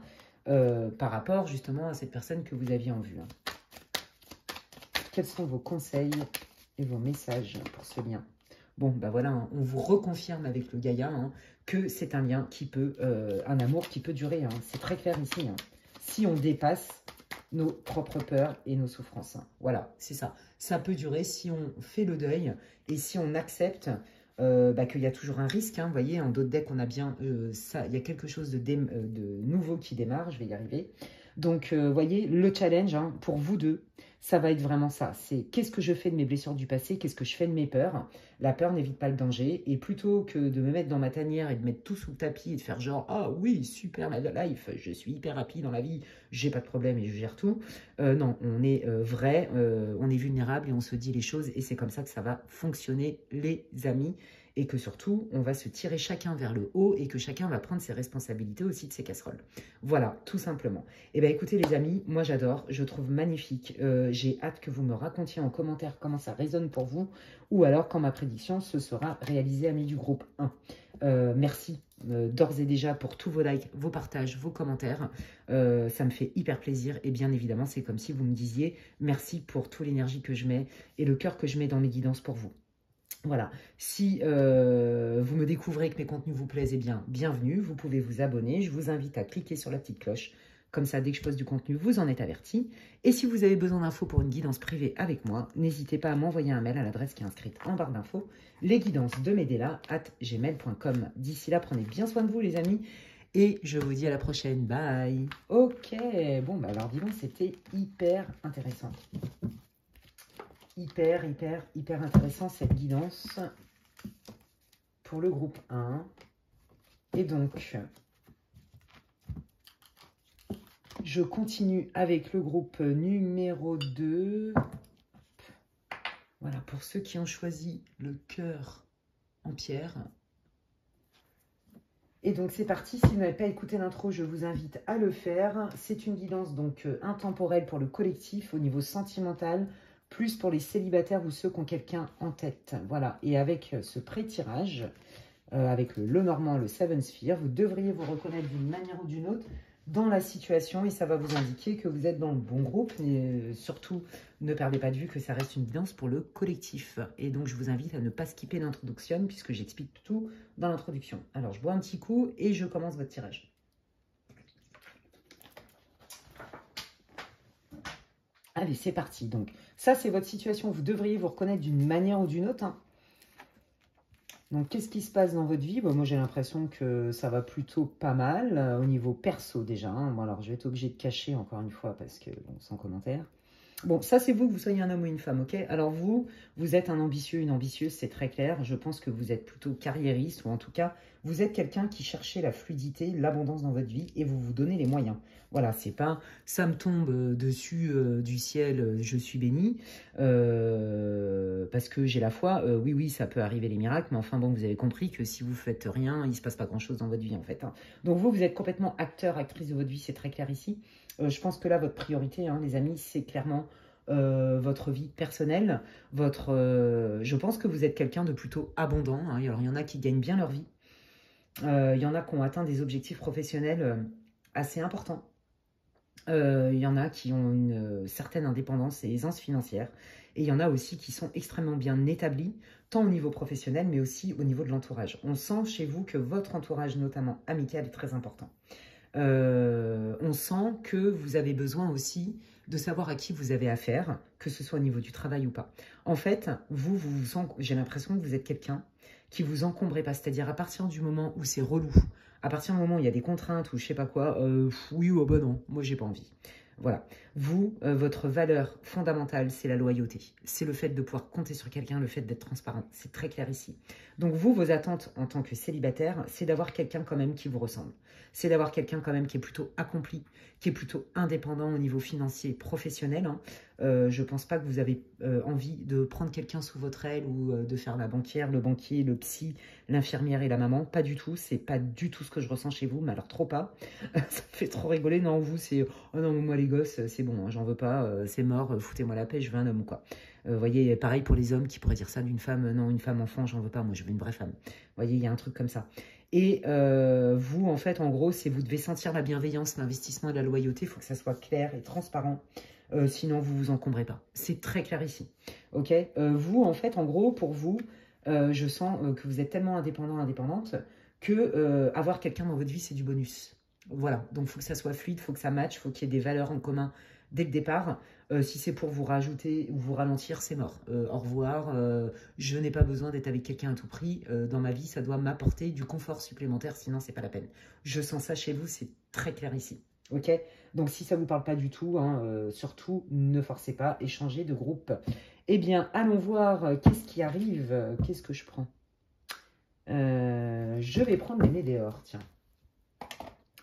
par rapport justement à cette personne que vous aviez en vue. Hein. Quels sont vos conseils et vos messages pour ce lien? Bon, bah voilà, hein, on vous reconfirme avec le Gaïa hein, que c'est un lien qui peut, un amour qui peut durer. Hein. C'est très clair ici. Hein. Si on dépasse nos propres peurs et nos souffrances. Hein. Voilà, c'est ça. Ça peut durer si on fait le deuil et si on accepte bah, qu'il y a toujours un risque. Hein. Vous voyez, en d'autres decks, on a bien ça. Il y a quelque chose de nouveau qui démarre. Je vais y arriver. Donc, vous voyez, le challenge hein, pour vous deux, ça va être vraiment ça. C'est qu'est-ce que je fais de mes blessures du passé, qu'est-ce que je fais de mes peurs. La peur n'évite pas le danger. Et plutôt que de me mettre dans ma tanière et de mettre tout sous le tapis et de faire genre, ah oui, super la life, je suis hyper happy dans la vie, j'ai pas de problème et je gère tout. Non, on est vrai, on est vulnérable et on se dit les choses. Et c'est comme ça que ça va fonctionner, les amis. Et que surtout, on va se tirer chacun vers le haut et que chacun va prendre ses responsabilités aussi de ses casseroles. Voilà, tout simplement. Eh bien, écoutez les amis, moi j'adore, je trouve magnifique. J'ai hâte que vous me racontiez en commentaire comment ça résonne pour vous ou alors quand ma prédiction se sera réalisée, amis du groupe 1. Merci d'ores et déjà pour tous vos likes, vos partages, vos commentaires. Ça me fait hyper plaisir et bien évidemment, c'est comme si vous me disiez merci pour toute l'énergie que je mets et le cœur que je mets dans mes guidances pour vous. Voilà, si vous me découvrez que mes contenus vous plaisent, eh bien, bienvenue, vous pouvez vous abonner. Je vous invite à cliquer sur la petite cloche. Comme ça, dès que je poste du contenu, vous en êtes averti. Et si vous avez besoin d'infos pour une guidance privée avec moi, n'hésitez pas à m'envoyer un mail à l'adresse qui est inscrite en barre d'infos, lesguidancesdemedela@gmail.com. D'ici là, prenez bien soin de vous, les amis. Et je vous dis à la prochaine. Bye. Ok, bon, bah alors dis donc, c'était hyper intéressant. Hyper intéressant cette guidance pour le groupe 1. Et donc, je continue avec le groupe numéro 2. Voilà, pour ceux qui ont choisi le cœur en pierre. Et donc, c'est parti. Si vous n'avez pas écouté l'intro, je vous invite à le faire. C'est une guidance donc intemporelle pour le collectif au niveau sentimental, plus pour les célibataires ou ceux qui ont quelqu'un en tête. Voilà, et avec ce pré-tirage, avec le Lenormand, le Seven Sphere, vous devriez vous reconnaître d'une manière ou d'une autre dans la situation et ça va vous indiquer que vous êtes dans le bon groupe. Mais surtout, ne perdez pas de vue que ça reste une guidance pour le collectif. Et donc, je vous invite à ne pas skipper l'introduction puisque j'explique tout dans l'introduction. Alors, je bois un petit coup et je commence votre tirage. Allez, c'est parti. Donc, ça, c'est votre situation. Vous devriez vous reconnaître d'une manière ou d'une autre. Hein. Donc, qu'est-ce qui se passe dans votre vie? Bon, moi, j'ai l'impression que ça va plutôt pas mal au niveau perso déjà. Hein. Bon, alors, je vais être obligée de cacher encore une fois parce que, bon, sans commentaire. Bon, ça, c'est vous, que vous soyez un homme ou une femme, ok? Alors, vous êtes un ambitieux, une ambitieuse, c'est très clair. Je pense que vous êtes plutôt carriériste ou en tout cas, vous êtes quelqu'un qui cherchait la fluidité, l'abondance dans votre vie et vous vous donnez les moyens. Voilà, c'est pas ça me tombe dessus du ciel, je suis béni, parce que j'ai la foi. Oui, oui, ça peut arriver les miracles, mais enfin bon, vous avez compris que si vous faites rien, il se passe pas grand-chose dans votre vie en fait. Hein. Donc vous êtes complètement acteur, actrice de votre vie, c'est très clair ici. Je pense que là, votre priorité, hein, les amis, c'est clairement votre vie personnelle. Je pense que vous êtes quelqu'un de plutôt abondant. Hein. Alors, il y en a qui gagnent bien leur vie. Il y en a qui ont atteint des objectifs professionnels assez importants. Il y en a qui ont une certaine indépendance et aisance financière. Et il y en a aussi qui sont extrêmement bien établis, tant au niveau professionnel, mais aussi au niveau de l'entourage. On sent chez vous que votre entourage, notamment amical, est très important. On sent que vous avez besoin aussi de savoir à qui vous avez affaire, que ce soit au niveau du travail ou pas. En fait, j'ai l'impression que vous êtes quelqu'un qui vous encombrez pas, c'est-à-dire à partir du moment où c'est relou, à partir du moment où il y a des contraintes ou je sais pas quoi, oui ou bah non, moi j'ai pas envie. Voilà. Vous, votre valeur fondamentale, c'est la loyauté. C'est le fait de pouvoir compter sur quelqu'un, le fait d'être transparent. C'est très clair ici. Donc vous, vos attentes en tant que célibataire, c'est d'avoir quelqu'un quand même qui vous ressemble. C'est d'avoir quelqu'un quand même qui est plutôt accompli, qui est plutôt indépendant au niveau financier et professionnel. Hein. Je ne pense pas que vous avez envie de prendre quelqu'un sous votre aile ou de faire la banquière, le banquier, le psy, l'infirmière et la maman. Pas du tout. C'est pas du tout ce que je ressens chez vous, mais alors trop pas. Ça me fait trop rigoler. Non, vous, c'est « Oh non, moi les gosses, c'est bon, hein, j'en veux pas, c'est mort, foutez-moi la paix, je veux un homme, quoi. » Vous voyez, pareil pour les hommes qui pourraient dire ça d'une femme. Non, une femme enfant, j'en veux pas, moi je veux une vraie femme. Vous voyez, il y a un truc comme ça. Et vous, en fait, en gros, c'est vous devez sentir la bienveillance, l'investissement et la loyauté. Il faut que ça soit clair et transparent. Sinon, vous vous encombrez pas. C'est très clair ici. Ok. Vous, en fait, en gros, pour vous, je sens que vous êtes tellement indépendant, indépendante, que avoir quelqu'un dans votre vie, c'est du bonus. Voilà. Donc, il faut que ça soit fluide, il faut que ça matche, il faut qu'il y ait des valeurs en commun dès le départ. Si c'est pour vous rajouter ou vous ralentir, c'est mort. Au revoir. Je n'ai pas besoin d'être avec quelqu'un à tout prix. Dans ma vie, ça doit m'apporter du confort supplémentaire, sinon c'est pas la peine. Je sens ça chez vous, c'est très clair ici. Ok. Donc si ça vous parle pas du tout, hein, surtout ne forcez pas, échangez de groupe. Eh bien, allons voir qu'est-ce qui arrive. Qu'est-ce que je prends? Je vais prendre les météores, tiens.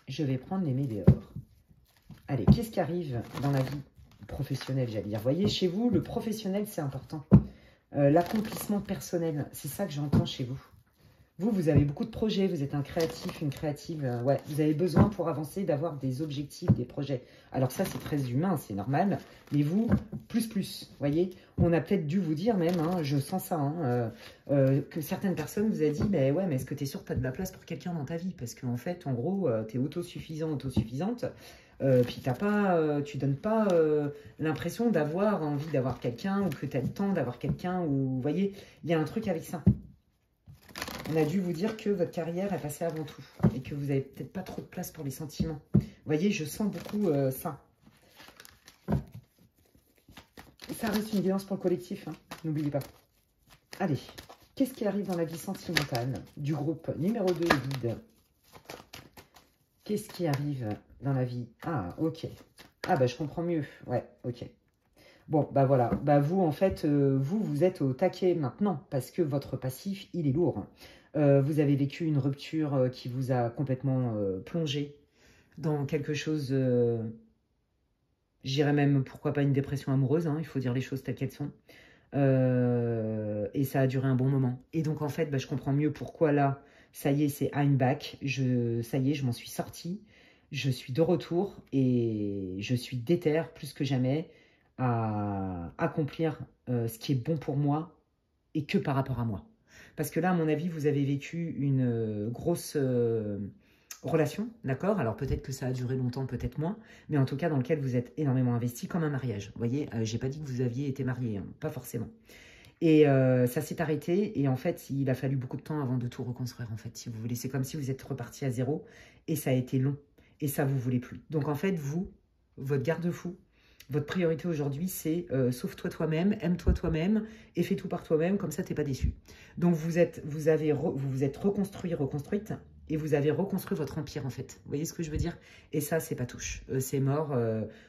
Je vais prendre les météores. Allez, qu'est-ce qui arrive dans la vie professionnelle, j'allais dire. Vous voyez, chez vous, le professionnel, c'est important. L'accomplissement personnel, c'est ça que j'entends chez vous. Vous avez beaucoup de projets, vous êtes un créatif, une créative. Ouais, vous avez besoin pour avancer d'avoir des objectifs, des projets. Alors ça, c'est très humain, c'est normal. Mais vous, plus. Vous voyez, on a peut-être dû vous dire même, hein, je sens ça, hein, que certaines personnes vous ont dit, mais ouais, mais est-ce que tu es sûr que tu as de la place pour quelqu'un dans ta vie? Parce qu'en fait, en gros, tu es autosuffisant, autosuffisante. Puis tu donnes pas l'impression d'avoir envie d'avoir quelqu'un ou que tu as le temps d'avoir quelqu'un. Ou vous voyez, il y a un truc avec ça. On a dû vous dire que votre carrière est passée avant tout et que vous n'avez peut-être pas trop de place pour les sentiments. Vous voyez, je sens beaucoup ça. Ça reste une guidance pour le collectif, hein, n'oubliez pas. Allez, qu'est-ce qui arrive dans la vie sentimentale du groupe numéro 2, guide? Qu'est-ce qui arrive dans la vie? Ah, ok. Ah, bah, je comprends mieux. Ouais, ok. Bon, bah voilà. Bah, vous, en fait, vous êtes au taquet maintenant parce que votre passif, il est lourd. Vous avez vécu une rupture qui vous a complètement plongé dans quelque chose, j'irais même, pourquoi pas une dépression amoureuse, hein, il faut dire les choses telles qu'elles sont. Et ça a duré un bon moment. Et donc, en fait, bah, je comprends mieux pourquoi là, ça y est, c'est I'm back. Ça y est, je m'en suis sortie. Je suis de retour et je suis déter plus que jamais à accomplir ce qui est bon pour moi et que par rapport à moi. Parce que là, à mon avis, vous avez vécu une grosse relation, d'accord? Alors peut-être que ça a duré longtemps, peut-être moins, mais en tout cas dans lequel vous êtes énormément investi comme un mariage. Vous voyez, j'ai pas dit que vous aviez été marié, hein, pas forcément. Et ça s'est arrêté et en fait, il a fallu beaucoup de temps avant de tout reconstruire, en fait, si vous voulez. C'est comme si vous êtes reparti à zéro et ça a été long et ça vous voulez plus. Donc en fait, vous, votre garde-fou, votre priorité aujourd'hui, c'est sauve-toi toi-même, aime-toi toi-même et fais tout par toi-même, comme ça, tu n'es pas déçu. Donc, vous vous êtes reconstruit, reconstruite et vous avez reconstruit votre empire, en fait. Vous voyez ce que je veux dire? Et ça, c'est pas touche. C'est mort.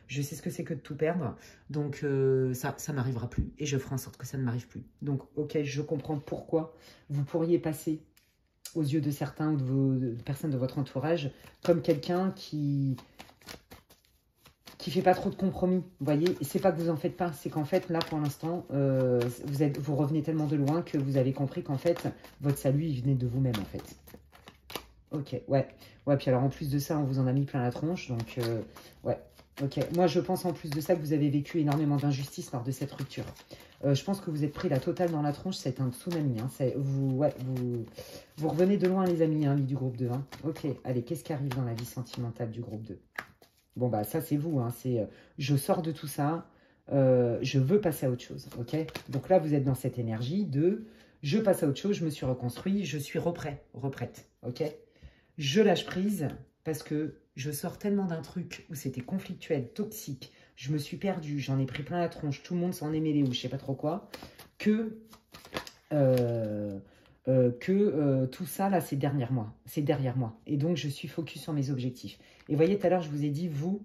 Je sais ce que c'est que de tout perdre. Donc, ça m'arrivera plus. Et je ferai en sorte que ça ne m'arrive plus. Donc, ok, je comprends pourquoi vous pourriez passer aux yeux de certains ou de personnes de votre entourage comme quelqu'un qui fait pas trop de compromis, vous voyez, et c'est pas que vous en faites pas, c'est qu'en fait, là, pour l'instant, vous revenez tellement de loin que vous avez compris qu'en fait, votre salut, il venait de vous-même, en fait. Ok, ouais. Ouais, puis alors, en plus de ça, on vous en a mis plein la tronche, donc, ouais, ok. Moi, je pense en plus de ça que vous avez vécu énormément d'injustice lors de cette rupture. Je pense que vous êtes pris la totale dans la tronche, c'est un tsunami, hein. Vous revenez de loin, les amis, hein, du groupe 2, hein. Ok, allez, qu'est-ce qui arrive dans la vie sentimentale du groupe 2? Bon, bah, ça, c'est vous. Hein, c'est je sors de tout ça. Je veux passer à autre chose. OK? Donc là, vous êtes dans cette énergie de Je passe à autre chose, je me suis reconstruit, je suis reprête, ok? Je lâche prise parce que je sors tellement d'un truc où c'était conflictuel, toxique, je me suis perdue, j'en ai pris plein la tronche, tout le monde s'en est mêlé ou je sais pas trop quoi, que tout ça, là, c'est derrière moi. C'est derrière moi. Et donc, je suis focus sur mes objectifs. Et vous voyez, tout à l'heure, je vous ai dit, vous,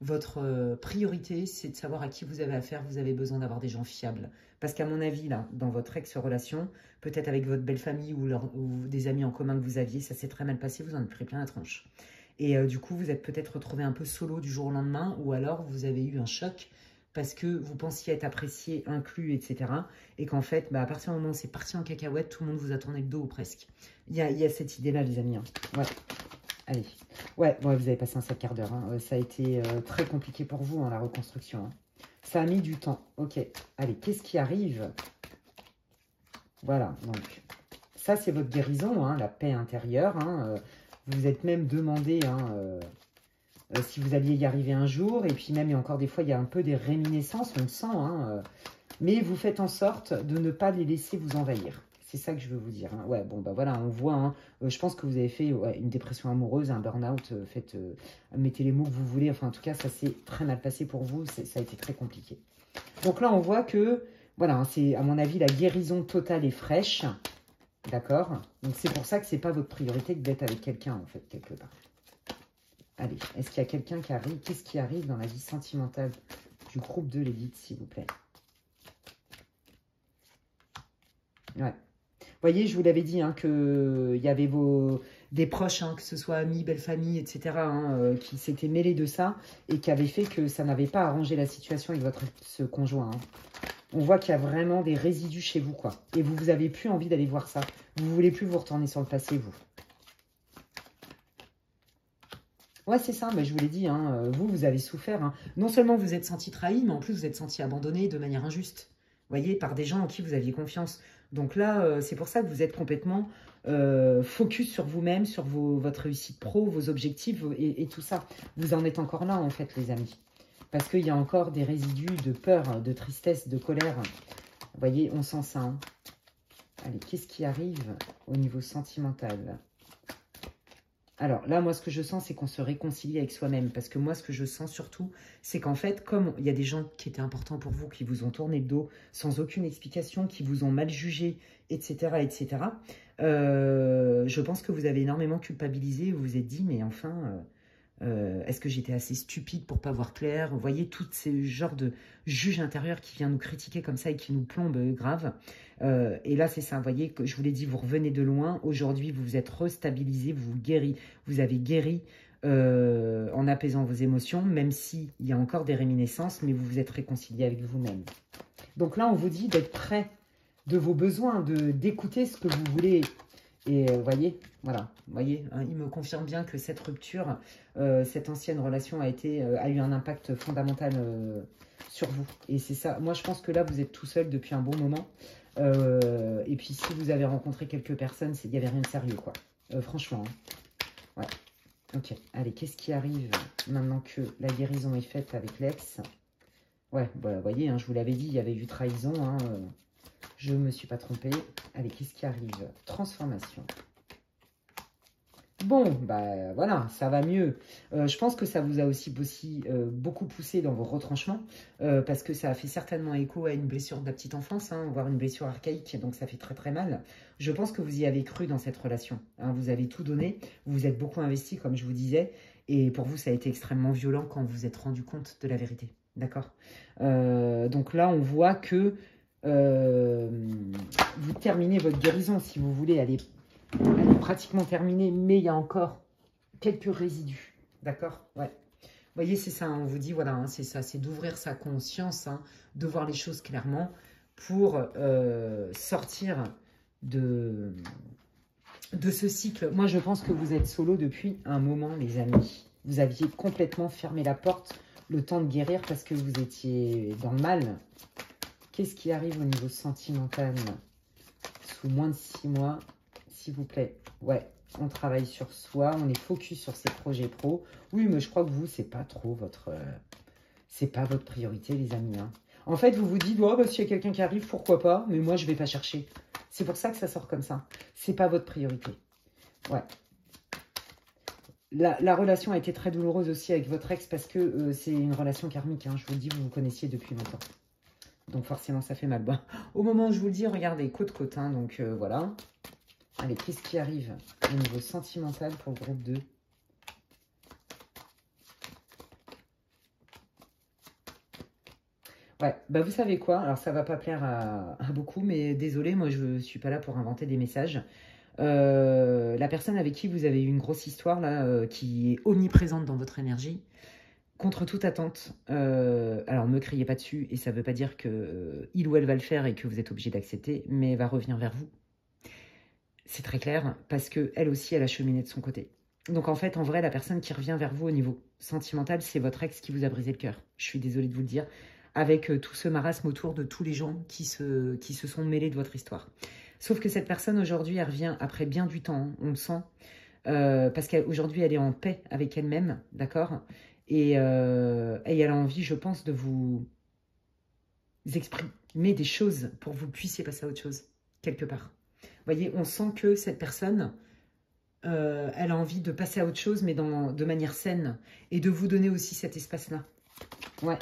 votre priorité, c'est de savoir à qui vous avez affaire. Vous avez besoin d'avoir des gens fiables. Parce qu'à mon avis, là, dans votre ex-relation, peut-être avec votre belle famille ou des amis en commun que vous aviez, ça s'est très mal passé, vous en avez pris plein la tronche. Et du coup, vous êtes peut-être retrouvé un peu solo du jour au lendemain, ou alors vous avez eu un choc parce que vous pensiez être apprécié, inclus, etc. Et qu'en fait, bah, à partir du moment où c'est parti en cacahuète, tout le monde vous a tourné le dos ou presque. Il y a cette idée-là, les amis. Hein. Ouais. Allez. Ouais, bon, vous avez passé un sacré quart d'heure. Hein. Ça a été très compliqué pour vous, hein, la reconstruction. Hein. Ça a mis du temps. Ok. Allez, qu'est-ce qui arrive? Voilà, donc. Ça, c'est votre guérison, hein, la paix intérieure. Hein. Vous vous êtes même demandé... si vous alliez y arriver un jour, et puis même, il y a encore des fois, il y a un peu des réminiscences, on le sent, hein, mais vous faites en sorte de ne pas les laisser vous envahir. C'est ça que je veux vous dire. Hein. Ouais, bon, bah voilà, on voit, hein, je pense que vous avez fait une dépression amoureuse, un burn-out, mettez les mots que vous voulez, enfin, en tout cas, ça s'est très mal passé pour vous, ça a été très compliqué. Donc là, on voit que, voilà, hein, c'est, à mon avis, la guérison totale et fraîche, d'accord? Donc c'est pour ça que c'est pas votre priorité d'être avec quelqu'un, en fait, quelque part. Allez, est-ce qu'il y a quelqu'un qui arrive? Qu'est-ce qui arrive dans la vie sentimentale du groupe de l'élite, s'il vous plaît? Ouais. Vous voyez, je vous l'avais dit, hein, qu'il y avait des proches, hein, que ce soit amis, belle famille, etc., hein, qui s'étaient mêlés de ça et qui avaient fait que ça n'avait pas arrangé la situation avec ce conjoint. Hein. On voit qu'il y a vraiment des résidus chez vous, quoi. Et vous n'avez plus envie d'aller voir ça. Vous ne voulez plus vous retourner sur le passé, vous. Ouais, c'est ça, mais je vous l'ai dit, hein, vous avez souffert. Hein. Non seulement vous êtes senti trahi, mais en plus vous êtes senti abandonné de manière injuste. Vous voyez, par des gens en qui vous aviez confiance. Donc là, c'est pour ça que vous êtes complètement focus sur vous-même, sur votre réussite pro, vos objectifs et tout ça. Vous en êtes encore là, en fait, les amis. Parce qu'il y a encore des résidus de peur, de tristesse, de colère. Vous voyez, on sent ça. Hein. Allez, qu'est-ce qui arrive au niveau sentimental ? Alors là, moi, ce que je sens, c'est qu'on se réconcilie avec soi-même. Parce que moi, ce que je sens surtout, c'est qu'en fait, comme il y a des gens qui étaient importants pour vous, qui vous ont tourné le dos sans aucune explication, qui vous ont mal jugé, etc., etc., je pense que vous avez énormément culpabilisé. Vous vous êtes dit, mais enfin, est-ce que j'étais assez stupide pour pas voir clair? Vous voyez, tous ces genres de juge intérieur qui vient nous critiquer comme ça et qui nous plombe grave. Et là, c'est ça, vous voyez, que je vous l'ai dit, vous revenez de loin. Aujourd'hui, vous vous êtes restabilisé, vous avez guéri en apaisant vos émotions, même s'il y a encore des réminiscences, mais vous vous êtes réconcilié avec vous-même. Donc là, on vous dit d'être prêt de vos besoins, d'écouter ce que vous voulez. Et vous voyez, voilà, vous voyez, hein, il me confirme bien que cette rupture, cette ancienne relation a eu un impact fondamental sur vous. Et c'est ça, moi je pense que là, vous êtes tout seul depuis un bon moment. Et puis si vous avez rencontré quelques personnes, il n'y avait rien de sérieux, quoi. Franchement. Hein. Ouais. Ok. Allez, qu'est-ce qui arrive maintenant que la guérison est faite avec l'ex? Ouais, bah, vous voyez, hein, je vous l'avais dit, il y avait eu trahison. Hein, je ne me suis pas trompée. Allez, qu'est-ce qui arrive? Transformation. Bon, bah voilà, ça va mieux. Je pense que ça vous a aussi beaucoup poussé dans vos retranchements, parce que ça a fait certainement écho à une blessure de la petite enfance, hein, voire une blessure archaïque, donc ça fait très très mal. Je pense que vous y avez cru dans cette relation. Hein, vous avez tout donné, vous vous êtes beaucoup investi, comme je vous disais, et pour vous, ça a été extrêmement violent quand vous vous êtes rendu compte de la vérité. D'accord? Donc là, on voit que vous terminez votre guérison, si vous voulez, elle est pratiquement terminée, mais il y a encore quelques résidus, d'accord? Ouais. Vous voyez, c'est ça, hein, on vous dit, voilà, hein, c'est ça, c'est d'ouvrir sa conscience, hein, de voir les choses clairement pour sortir de ce cycle. Moi, je pense que vous êtes solo depuis un moment, les amis. Vous aviez complètement fermé la porte le temps de guérir parce que vous étiez dans le mal. Qu'est-ce qui arrive au niveau sentimental sous moins de 6 mois, s'il vous plaît? Ouais, on travaille sur soi, on est focus sur ses projets pro. Oui, mais je crois que vous, c'est pas trop c'est pas votre priorité, les amis. Hein. En fait, vous vous dites, oh, bah, s'il y a quelqu'un qui arrive, pourquoi pas? Mais moi, je vais pas chercher. C'est pour ça que ça sort comme ça. C'est pas votre priorité. Ouais. La relation a été très douloureuse aussi avec votre ex parce que c'est une relation karmique. Hein, je vous le dis, vous vous connaissiez depuis longtemps. Donc forcément, ça fait mal. Bon, au moment où je vous le dis, regardez, côte-côte. Hein, donc voilà. Allez, qu'est-ce qui arrive au niveau sentimental pour le groupe 2? Ouais, bah vous savez quoi? Alors ça va pas plaire à beaucoup, mais désolé, moi je suis pas là pour inventer des messages. La personne avec qui vous avez eu une grosse histoire, là, qui est omniprésente dans votre énergie, contre toute attente, alors me criez pas dessus, et ça veut pas dire que il ou elle va le faire et que vous êtes obligé d'accepter, mais elle va revenir vers vous. C'est très clair, parce que elle aussi, elle a cheminé de son côté. Donc en fait, en vrai, la personne qui revient vers vous au niveau sentimental, c'est votre ex qui vous a brisé le cœur. Je suis désolée de vous le dire, avec tout ce marasme autour de tous les gens qui se sont mêlés de votre histoire. Sauf que cette personne, aujourd'hui, elle revient après bien du temps, hein, on le sent, parce qu'aujourd'hui, elle est en paix avec elle-même, d'accord, et elle a envie, je pense, de vous exprimer des choses pour que vous puissiez passer à autre chose, quelque part. Vous voyez, on sent que cette personne, elle a envie de passer à autre chose, mais de manière saine, et de vous donner aussi cet espace-là. Ouais.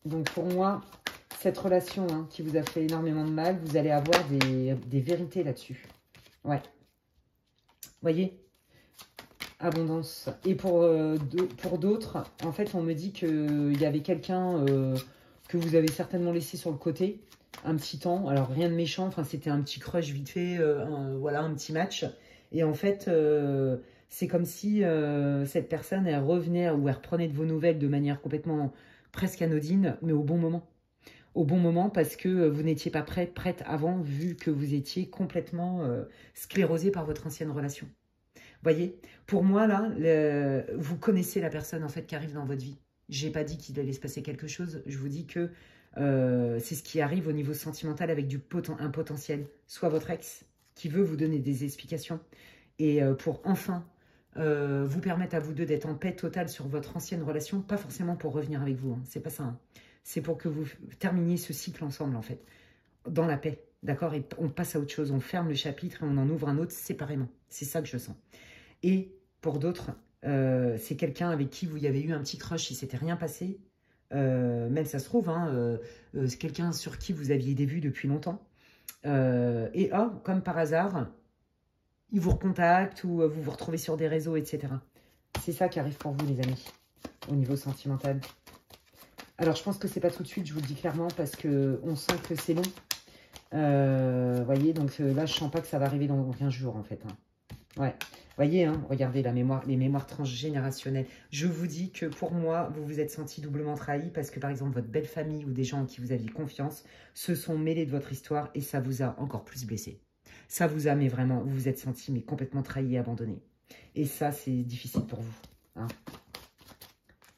Donc pour moi, cette relation hein, qui vous a fait énormément de mal, vous allez avoir des vérités là-dessus. Ouais. Voyez, abondance. Et pour d'autres, en fait, on me dit qu'il y avait quelqu'un que vous avez certainement laissé sur le côté un petit temps. Alors, rien de méchant. Enfin, c'était un petit crush vite fait. Voilà, un petit match. Et en fait, c'est comme si cette personne, elle revenait ou elle reprenait de vos nouvelles de manière complètement presque anodine, mais au bon moment. Au bon moment parce que vous n'étiez pas prête avant, vu que vous étiez complètement sclérosé par votre ancienne relation. Voyez, pour moi, là, vous connaissez la personne en fait qui arrive dans votre vie. J'ai pas dit qu'il allait se passer quelque chose. Je vous dis que c'est ce qui arrive au niveau sentimental avec un potentiel. Soit votre ex qui veut vous donner des explications et pour enfin vous permettre à vous deux d'être en paix totale sur votre ancienne relation. Pas forcément pour revenir avec vous. Hein. C'est pas ça. Hein. C'est pour que vous terminiez ce cycle ensemble en fait. Dans la paix. D'accord? Et on passe à autre chose. On ferme le chapitre et on en ouvre un autre séparément. C'est ça que je sens. Et pour d'autres, c'est quelqu'un avec qui vous y avez eu un petit crush, il ne s'était rien passé. Même ça se trouve, hein, c'est quelqu'un sur qui vous aviez des vues depuis longtemps. Et comme par hasard, il vous recontacte ou vous vous retrouvez sur des réseaux, etc. C'est ça qui arrive pour vous, les amis, au niveau sentimental. Alors, je pense que c'est pas tout de suite, je vous le dis clairement, parce qu'on sent que c'est long. Voyez, donc là, je sens pas que ça va arriver dans 15 jours, en fait. Hein. Ouais, voyez, hein, regardez la mémoire, les mémoires transgénérationnelles. Je vous dis que pour moi, vous vous êtes senti doublement trahi parce que, par exemple, votre belle famille ou des gens en qui vous aviez confiance se sont mêlés de votre histoire et ça vous a encore plus blessé. Ça vous a, mais vraiment, vous vous êtes senti mais complètement trahi et abandonné. Et ça, c'est difficile pour vous. Hein.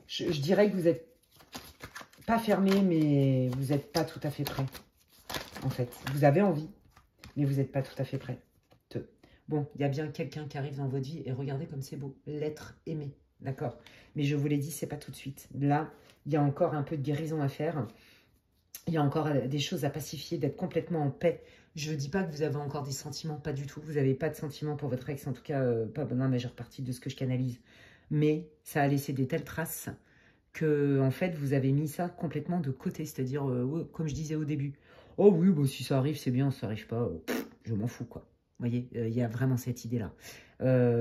Je dirais que vous n'êtes pas fermé, mais vous n'êtes pas tout à fait prêt. En fait, vous avez envie, mais vous n'êtes pas tout à fait prêt. Bon, il y a bien quelqu'un qui arrive dans votre vie et regardez comme c'est beau, l'être aimé, d'accord? Mais je vous l'ai dit, c'est pas tout de suite. Là, il y a encore un peu de guérison à faire. Il y a encore des choses à pacifier, d'être complètement en paix. Je ne dis pas que vous avez encore des sentiments, pas du tout. Vous n'avez pas de sentiments pour votre ex, en tout cas, pas dans la majeure partie de ce que je canalise. Mais ça a laissé des telles traces que, en fait, vous avez mis ça complètement de côté. C'est-à-dire, comme je disais au début, oh oui, bah, si ça arrive, c'est bien, si ça arrive pas, je m'en fous, quoi. Vous voyez, il y a vraiment cette idée-là.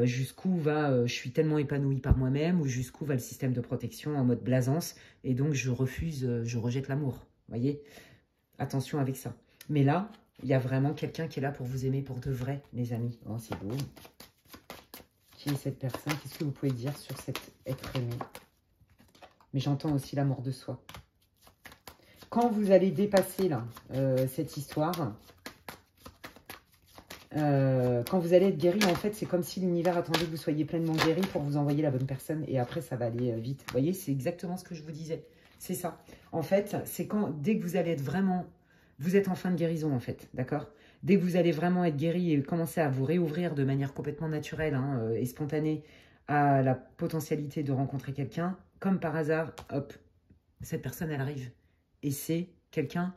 Jusqu'où va je suis tellement épanouie par moi-même, ou jusqu'où va le système de protection en mode blasance, et donc je refuse, je rejette l'amour. Vous voyez, attention avec ça. Mais là, il y a vraiment quelqu'un qui est là pour vous aimer pour de vrai, les amis. Oh, c'est beau. Qui est cette personne? Qu'est-ce que vous pouvez dire sur cet être aimé? Mais j'entends aussi la mort de soi. Quand vous allez dépasser là cette histoire... quand vous allez être guéri, en fait, c'est comme si l'univers attendait que vous soyez pleinement guéri pour vous envoyer la bonne personne. Et après, ça va aller vite. Vous voyez, c'est exactement ce que je vous disais. C'est ça. En fait, c'est dès que vous allez être vraiment... Vous êtes en fin de guérison, en fait. D'accord? Dès que vous allez vraiment être guéri et commencer à vous réouvrir de manière complètement naturelle hein, et spontanée à la potentialité de rencontrer quelqu'un, comme par hasard, hop, cette personne, elle arrive. Et c'est quelqu'un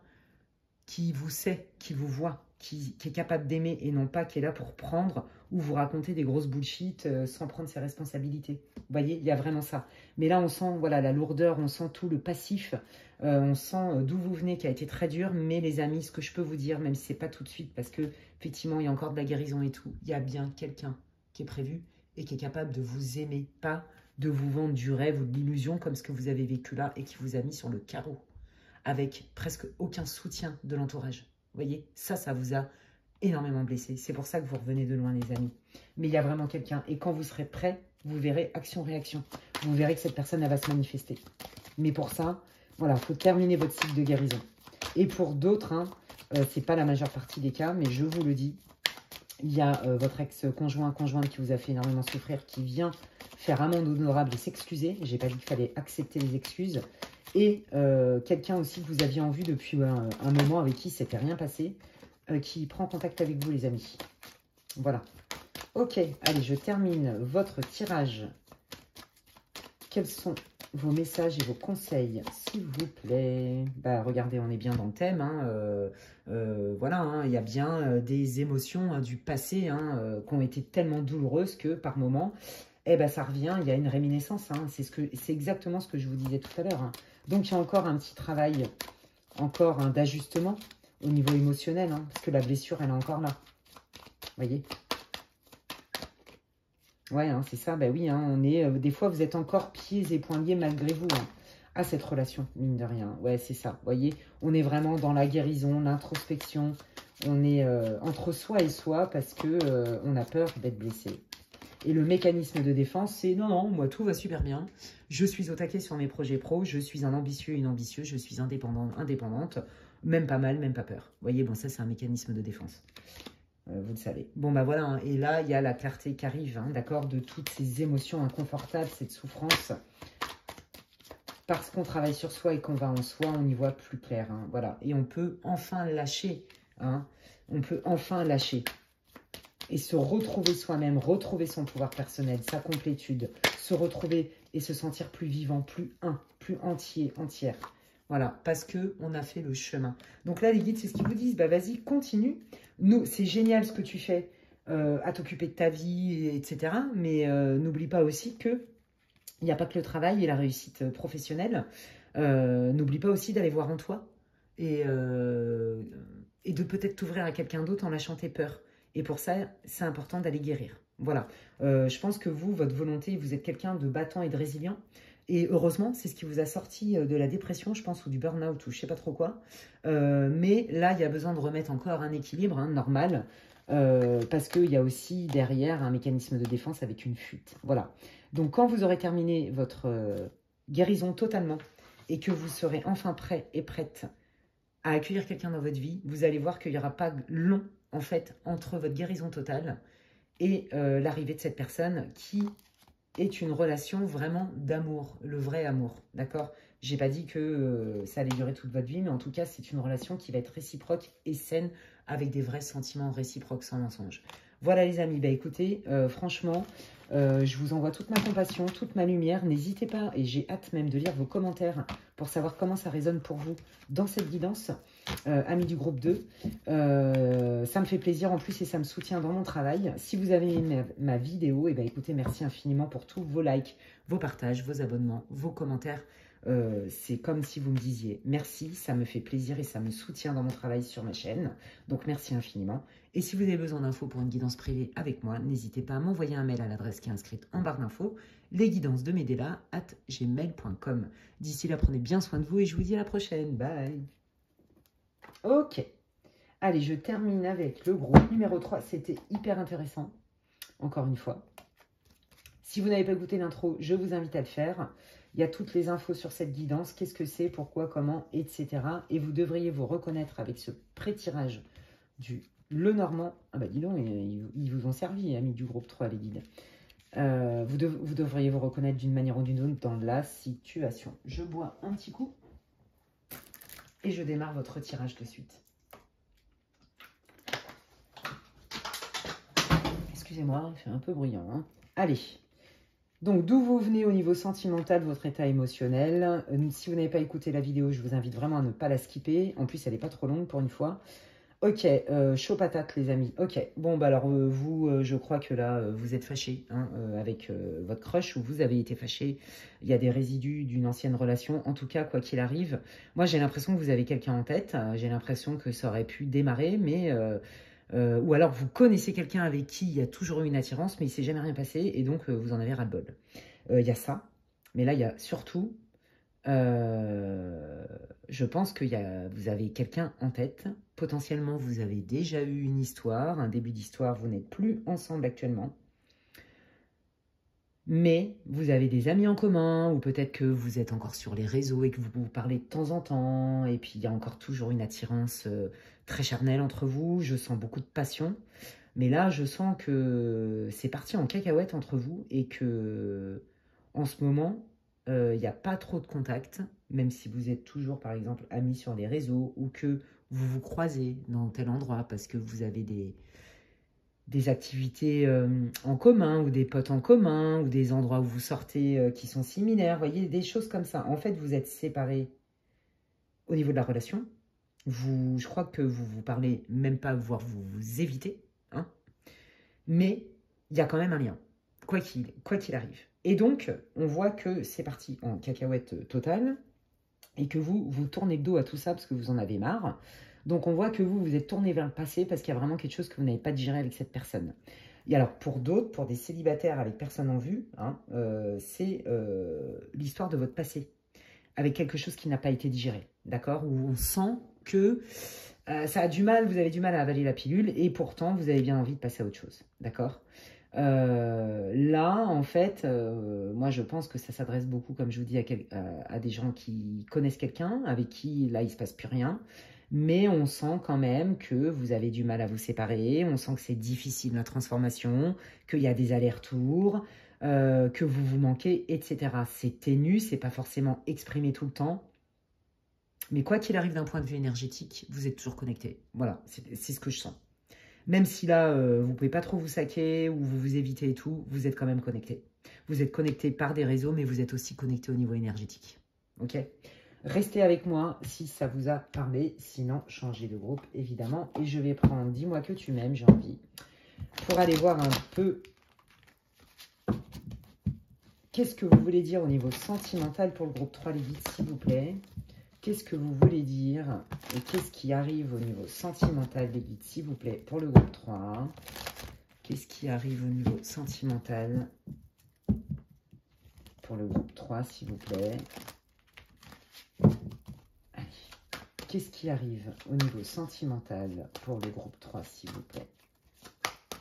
qui vous sait, qui vous voit, qui est capable d'aimer et non pas qui est là pour prendre ou vous raconter des grosses bullshit sans prendre ses responsabilités. Vous voyez, il y a vraiment ça. Mais là, on sent voilà, la lourdeur, on sent tout le passif, on sent d'où vous venez qui a été très dur. Mais les amis, ce que je peux vous dire, même si ce n'est pas tout de suite, parce que effectivement, il y a encore de la guérison et tout, il y a bien quelqu'un qui est prévu et qui est capable de vous aimer, pas de vous vendre du rêve ou de l'illusion comme ce que vous avez vécu là et qui vous a mis sur le carreau, avec presque aucun soutien de l'entourage. Vous voyez, ça vous a énormément blessé. C'est pour ça que vous revenez de loin, les amis. Mais il y a vraiment quelqu'un. Et quand vous serez prêt, vous verrez action-réaction. Vous verrez que cette personne, elle va se manifester. Mais pour ça, voilà, il faut terminer votre cycle de guérison. Et pour d'autres, hein, ce n'est pas la majeure partie des cas, mais je vous le dis, il y a votre ex-conjoint, conjointe qui vous a fait énormément souffrir, qui vient faire amende honorable et s'excuser. J'ai pas dit qu'il fallait accepter les excuses. Et quelqu'un aussi que vous aviez en vue depuis un moment, avec qui s'était rien passé, qui prend contact avec vous, les amis. Voilà. Ok, allez, je termine votre tirage. Quels sont vos messages et vos conseils, s'il vous plaît? Bah, regardez, on est bien dans le thème. Hein, voilà, hein, il y a bien des émotions du passé hein, qui ont été tellement douloureuses que par moment, eh ben, ça revient, il y a une réminiscence. Hein, c'est exactement ce que je vous disais tout à l'heure. Hein. Donc, il y a encore un petit travail, encore d'ajustement au niveau émotionnel, hein, parce que la blessure, elle est encore là. Vous voyez? Ouais, hein, c'est ça, bah oui, hein, on est, des fois, vous êtes encore pieds et poings liés malgré vous hein, à cette relation, mine de rien. Ouais, c'est ça, vous voyez? On est vraiment dans la guérison, l'introspection, on est entre soi et soi parce que on a peur d'être blessé. Et le mécanisme de défense, c'est non, non, moi tout va super bien. Je suis au taquet sur mes projets pro, je suis un ambitieux et une ambitieuse, je suis indépendante, même pas mal, même pas peur. Vous voyez, bon, ça c'est un mécanisme de défense. Vous le savez. Bon, bah voilà, hein, et là, il y a la clarté qui arrive, hein, d'accord, de toutes ces émotions inconfortables, cette souffrance. Parce qu'on travaille sur soi et qu'on va en soi, on y voit plus clair, hein, voilà. Et on peut enfin lâcher, hein, on peut enfin lâcher. Et se retrouver soi-même, retrouver son pouvoir personnel, sa complétude, se retrouver et se sentir plus vivant, plus plus entier, entière. Voilà, parce qu'on a fait le chemin. Donc là, les guides, c'est ce qu'ils vous disent. Bah, vas-y, continue. C'est génial ce que tu fais à t'occuper de ta vie, etc. Mais n'oublie pas aussi que il n'y a pas que le travail et la réussite professionnelle. N'oublie pas aussi d'aller voir en toi et de peut-être t'ouvrir à quelqu'un d'autre en lâchant tes peurs. Et pour ça, c'est important d'aller guérir. Voilà. Je pense que vous, votre volonté, vous êtes quelqu'un de battant et de résilient. Et heureusement, c'est ce qui vous a sorti de la dépression, je pense, ou du burn-out, ou je ne sais pas trop quoi. Mais là, il y a besoin de remettre encore un équilibre hein, normal, parce qu'il y a aussi derrière un mécanisme de défense avec une fuite. Voilà. Donc, quand vous aurez terminé votre guérison totalement, et que vous serez enfin prêt et prête à accueillir quelqu'un dans votre vie, vous allez voir qu'il n'y aura pas long, en fait, entre votre guérison totale et l'arrivée de cette personne qui est une relation vraiment d'amour, le vrai amour, d'accord? J'ai pas dit que ça allait durer toute votre vie, mais en tout cas, c'est une relation qui va être réciproque et saine, avec des vrais sentiments réciproques sans mensonge. Voilà les amis, bah écoutez, franchement, je vous envoie toute ma compassion, toute ma lumière. N'hésitez pas, et j'ai hâte même de lire vos commentaires pour savoir comment ça résonne pour vous dans cette guidance, amis du groupe 2. Ça me fait plaisir en plus et ça me soutient dans mon travail. Si vous avez aimé ma vidéo, et bah écoutez, merci infiniment pour tous vos likes, vos partages, vos abonnements, vos commentaires. C'est comme si vous me disiez merci, ça me fait plaisir et ça me soutient dans mon travail sur ma chaîne. Donc merci infiniment. Et si vous avez besoin d'infos pour une guidance privée avec moi, n'hésitez pas à m'envoyer un mail à l'adresse qui est inscrite en barre d'infos, lesguidancesdemedela@gmail.com. D'ici là, prenez bien soin de vous et je vous dis à la prochaine. Bye. Ok. Allez, je termine avec le groupe numéro 3. C'était hyper intéressant, encore une fois. Si vous n'avez pas écouté l'intro, je vous invite à le faire. Il y a toutes les infos sur cette guidance, qu'est-ce que c'est, pourquoi, comment, etc. Et vous devriez vous reconnaître avec ce pré-tirage du Lenormand. Ah bah dis donc, ils vous ont servi, amis du groupe 3, les guides. Vous devriez vous reconnaître d'une manière ou d'une autre dans la situation. Je bois un petit coup et je démarre votre tirage de suite. Excusez-moi, il fait un peu bruyant. Hein. Allez. Donc, d'où vous venez au niveau sentimental, votre état émotionnel. Si vous n'avez pas écouté la vidéo, je vous invite vraiment à ne pas la skipper. En plus, elle n'est pas trop longue pour une fois. Ok, chaud patate les amis. Ok, bon bah alors vous, je crois que là, vous êtes fâché hein, avec votre crush ou vous avez été fâché. Il y a des résidus d'une ancienne relation. En tout cas, quoi qu'il arrive, moi j'ai l'impression que vous avez quelqu'un en tête. J'ai l'impression que ça aurait pu démarrer, mais ou alors vous connaissez quelqu'un avec qui il y a toujours eu une attirance, mais il s'est jamais rien passé et donc vous en avez ras-le-bol. Il y a ça, mais là il y a surtout je pense que vous avez quelqu'un en tête. Potentiellement, vous avez déjà eu une histoire, un début d'histoire. Vous n'êtes plus ensemble actuellement. Mais vous avez des amis en commun, ou peut-être que vous êtes encore sur les réseaux et que vous vous parlez de temps en temps. Et puis, il y a encore toujours une attirance très charnelle entre vous. Je sens beaucoup de passion. Mais là, je sens que c'est parti en cacahuète entre vous et que, en ce moment, il n'y a pas trop de contact, même si vous êtes toujours, par exemple, amis sur les réseaux ou que vous vous croisez dans tel endroit parce que vous avez des activités en commun ou des potes en commun ou des endroits où vous sortez qui sont similaires, vous voyez, des choses comme ça. En fait, vous êtes séparés au niveau de la relation. Je crois que vous vous parlez même pas, voire vous vous évitez. Hein, mais il y a quand même un lien, quoi qu'il arrive. Et donc, on voit que c'est parti en cacahuète totale et que vous tournez le dos à tout ça parce que vous en avez marre. Donc, on voit que vous êtes tourné vers le passé parce qu'il y a vraiment quelque chose que vous n'avez pas digéré avec cette personne. Et alors, pour d'autres, pour des célibataires avec personne en vue, hein, c'est l'histoire de votre passé avec quelque chose qui n'a pas été digéré, d'accord? Où on sent que ça a du mal, vous avez du mal à avaler la pilule et pourtant vous avez bien envie de passer à autre chose, d'accord? Là, en fait, moi je pense que ça s'adresse beaucoup, comme je vous dis, à des gens qui connaissent quelqu'un, avec qui là il se passe plus rien, mais on sent quand même que vous avez du mal à vous séparer, on sent que c'est difficile la transformation, qu'il y a des allers-retours, que vous vous manquez, etc. C'est ténu, c'est pas forcément exprimé tout le temps. Mais quoi qu'il arrive d'un point de vue énergétique, vous êtes toujours connecté. Voilà, c'est ce que je sens. Même si là, vous ne pouvez pas trop vous saquer ou vous vous évitez et tout, vous êtes quand même connecté. Vous êtes connecté par des réseaux, mais vous êtes aussi connecté au niveau énergétique. Ok? Restez avec moi si ça vous a parlé. Sinon, changez de groupe, évidemment. Et je vais prendre « Dis-moi que tu m'aimes », j'ai envie, pour aller voir un peu qu'est-ce que vous voulez dire au niveau sentimental pour le groupe 3, les guides, s'il vous plaît. Qu'est-ce que vous voulez dire et qu'est-ce qui arrive au niveau sentimental, les guides, s'il vous plaît, pour le groupe 3. Qu'est-ce qui arrive au niveau sentimental pour le groupe 3, s'il vous plaît. Allez. Qu'est-ce qui arrive au niveau sentimental pour le groupe 3, s'il vous plaît.